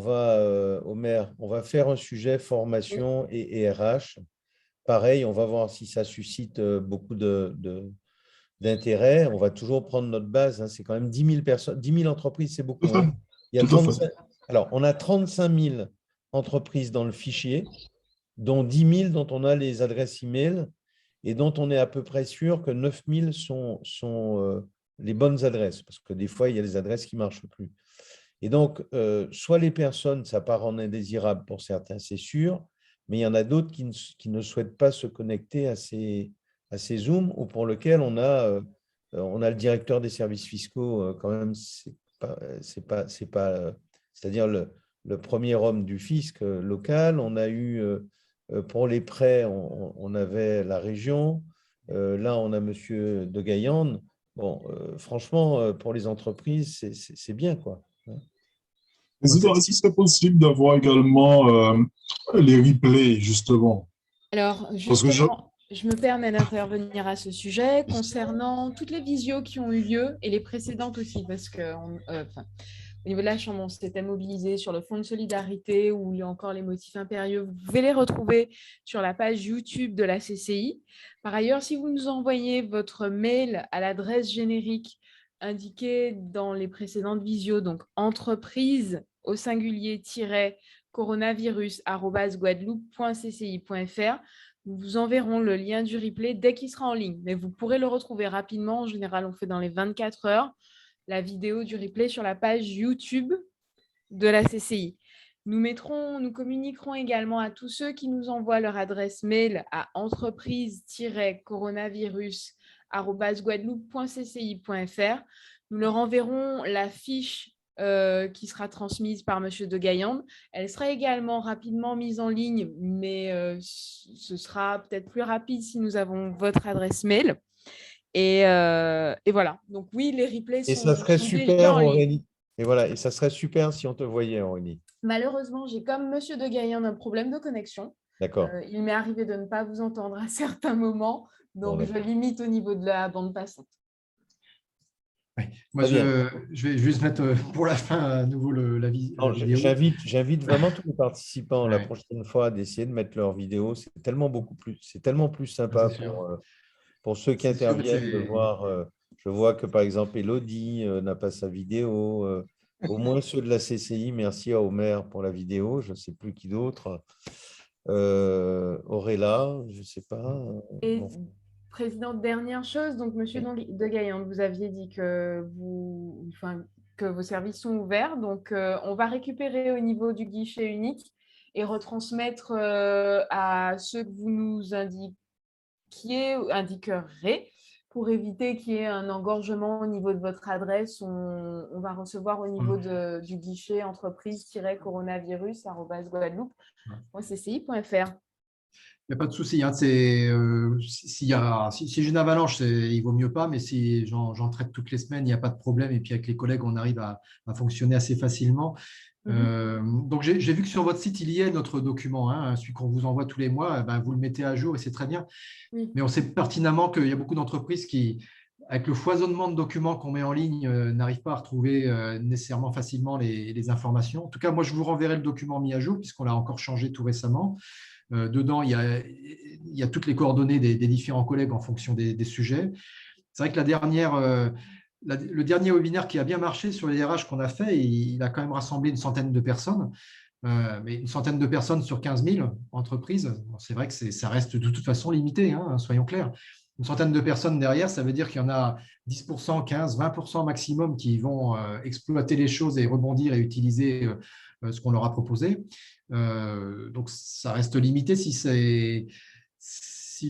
va faire un sujet formation et RH. Pareil, on va voir si ça suscite beaucoup d'intérêt. On va toujours prendre notre base. Hein, c'est quand même 10 000 personnes, 10 000 entreprises, c'est beaucoup. Hein. Il y a 35, alors, on a 35 000 entreprises dans le fichier, dont 10 000 dont on a les adresses e-mail et dont on est à peu près sûr que 9 000 sont les bonnes adresses, parce que des fois, il y a les adresses qui ne marchent plus. Et donc, soit les personnes, ça part en indésirable pour certains, c'est sûr, mais il y en a d'autres qui ne souhaitent pas se connecter à ces Zooms ou pour lesquels on a le directeur des services fiscaux, quand même, c'est-à-dire le premier homme du fisc local. On a eu, pour les prêts, on avait la région. Là, on a M. de Gaillarde. Bon, franchement, pour les entreprises, c'est bien, quoi. Est-ce que c'est possible d'avoir également les replays, justement? Alors, justement, je me permets d'intervenir à ce sujet concernant toutes les visios qui ont eu lieu et les précédentes aussi, parce que au niveau de la Chambre, on s'était mobilisé sur le Fonds de solidarité où il y a encore les motifs impérieux. Vous pouvez les retrouver sur la page YouTube de la CCI. Par ailleurs, si vous nous envoyez votre mail à l'adresse générique indiquée dans les précédentes visios, donc entreprise au singulier coronavirus@guadeloupe.cci.fr, nous vous enverrons le lien du replay dès qu'il sera en ligne. Mais vous pourrez le retrouver rapidement. En général, on fait dans les 24 heures la vidéo du replay sur la page YouTube de la CCI. Nous communiquerons également à tous ceux qui nous envoient leur adresse mail à entreprise-coronavirus@guadeloupe.cci.fr. Nous leur enverrons la fiche qui sera transmise par M. de Gaillarde. Elle sera également rapidement mise en ligne, mais ce sera peut-être plus rapide si nous avons votre adresse mail. Et voilà. Donc oui, les replays sont. Et ça serait super, Aurélie. Et voilà. Et ça serait super si on te voyait, Aurélie. Malheureusement, j'ai comme M. de Gaillarde un problème de connexion. D'accord. Il m'est arrivé de ne pas vous entendre à certains moments, donc je limite au niveau de la bande passante. Oui. Moi, je vais juste mettre pour la fin à nouveau la vidéo. J'invite vraiment tous les participants la prochaine fois d'essayer de mettre leur vidéo. C'est tellement plus sympa pour ceux qui interviennent de voir. Je vois que par exemple, Elodie n'a pas sa vidéo. Au moins ceux de la CCI, merci à Omer pour la vidéo. Je ne sais plus qui d'autre. Aurella, je ne sais pas. Et Bon. Président, dernière chose, donc Monsieur de Gaillan, vous aviez dit que vos services sont ouverts, donc on va récupérer au niveau du guichet unique et retransmettre à ceux que vous nous indiquerez pour éviter qu'il y ait un engorgement au niveau de votre adresse. On va recevoir au niveau du guichet entreprise-coronavirus@guadeloupe.cci.fr. Il n'y a pas de souci. Hein, si j'ai une avalanche, il vaut mieux pas, mais si j'en traite toutes les semaines, il n'y a pas de problème. Et puis avec les collègues, on arrive à fonctionner assez facilement. Donc, j'ai vu que sur votre site, il y a notre document, hein, celui qu'on vous envoie tous les mois. Vous le mettez à jour et c'est très bien. Oui. Mais on sait pertinemment qu'il y a beaucoup d'entreprises qui, avec le foisonnement de documents qu'on met en ligne, n'arrivent pas à retrouver nécessairement facilement les informations. En tout cas, moi, je vous renverrai le document mis à jour puisqu'on l'a encore changé tout récemment. Dedans, il y a toutes les coordonnées des différents collègues en fonction des sujets. C'est vrai que le dernier webinaire qui a bien marché sur les RH qu'on a fait, il a quand même rassemblé une centaine de personnes. Mais une centaine de personnes sur 15 000 entreprises, c'est vrai que ça reste de toute façon limité, hein, soyons clairs. Une centaine de personnes derrière, ça veut dire qu'il y en a 10%, 15%, 20% maximum qui vont exploiter les choses et rebondir et utiliser ce qu'on leur a proposé. Donc, ça reste limité si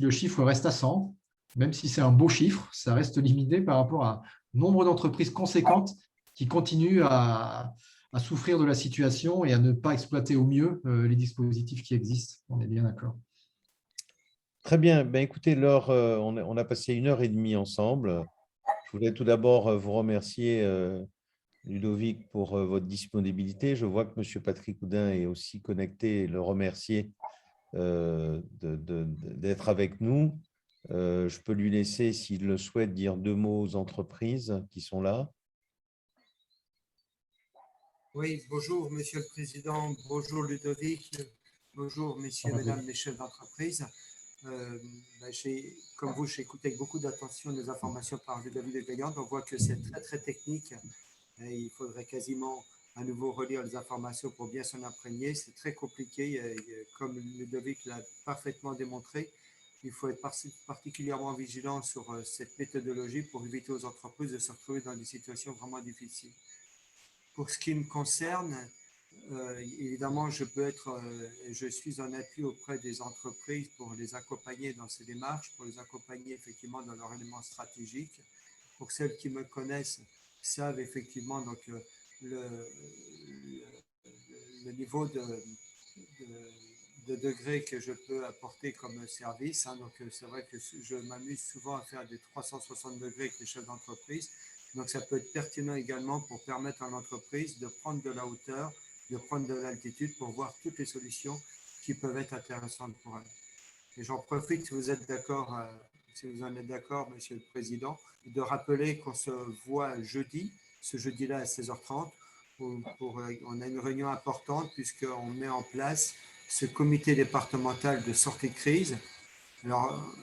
le chiffre reste à 100, même si c'est un beau chiffre, ça reste limité par rapport à un nombre d'entreprises conséquentes qui continuent à souffrir de la situation et à ne pas exploiter au mieux les dispositifs qui existent. On est bien d'accord. Très bien. Écoutez, Laure, on a passé 1h30 ensemble. Je voulais tout d'abord vous remercier, Ludovic, pour votre disponibilité. Je vois que M. Patrick Oudin est aussi connecté et le remercier d'être avec nous. Je peux lui laisser, s'il le souhaite, dire 2 mots aux entreprises qui sont là. Oui, bonjour Monsieur le Président, bonjour Ludovic, bonjour Messieurs, Mesdames les chefs d'entreprise. Comme vous, j'ai écouté avec beaucoup d'attention les informations par Ludovic de Gaillan. On voit que c'est très très technique et il faudrait quasiment à nouveau relire les informations pour bien s'en imprégner. C'est très compliqué, comme Ludovic l'a parfaitement démontré. Il faut être particulièrement vigilant sur cette méthodologie pour éviter aux entreprises de se retrouver dans des situations vraiment difficiles. Pour ce qui me concerne, évidemment, je suis en appui auprès des entreprises pour les accompagner dans ces démarches, pour les accompagner effectivement dans leur élément stratégique. Pour celles qui me connaissent, savent effectivement donc, le niveau de degré que je peux apporter comme service. Hein. Donc, c'est vrai que je m'amuse souvent à faire des 360 degrés avec les chefs d'entreprise. Donc, ça peut être pertinent également pour permettre à l'entreprise de prendre de la hauteur, de prendre de l'altitude pour voir toutes les solutions qui peuvent être intéressantes pour elle. Et j'en profite, si vous êtes d'accord, si vous en êtes d'accord, Monsieur le Président, de rappeler qu'on se voit ce jeudi-là à 16h30. On a une réunion importante puisqu'on met en place ce comité départemental de sortie de crise. Alors,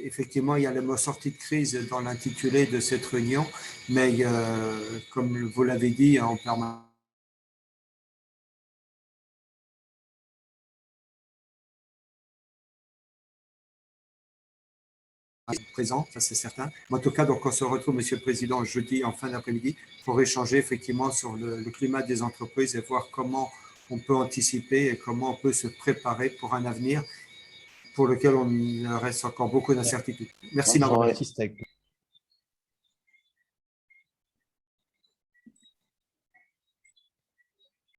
effectivement, il y a le mot sortie de crise dans l'intitulé de cette réunion, mais comme vous l'avez dit, en permanence, présent, ça c'est certain. Mais en tout cas, donc on se retrouve, Monsieur le Président, jeudi en fin d'après-midi pour échanger effectivement sur le climat des entreprises et voir comment on peut anticiper et comment on peut se préparer pour un avenir pour lequel on reste encore beaucoup d'incertitudes. Merci. J'en insiste avec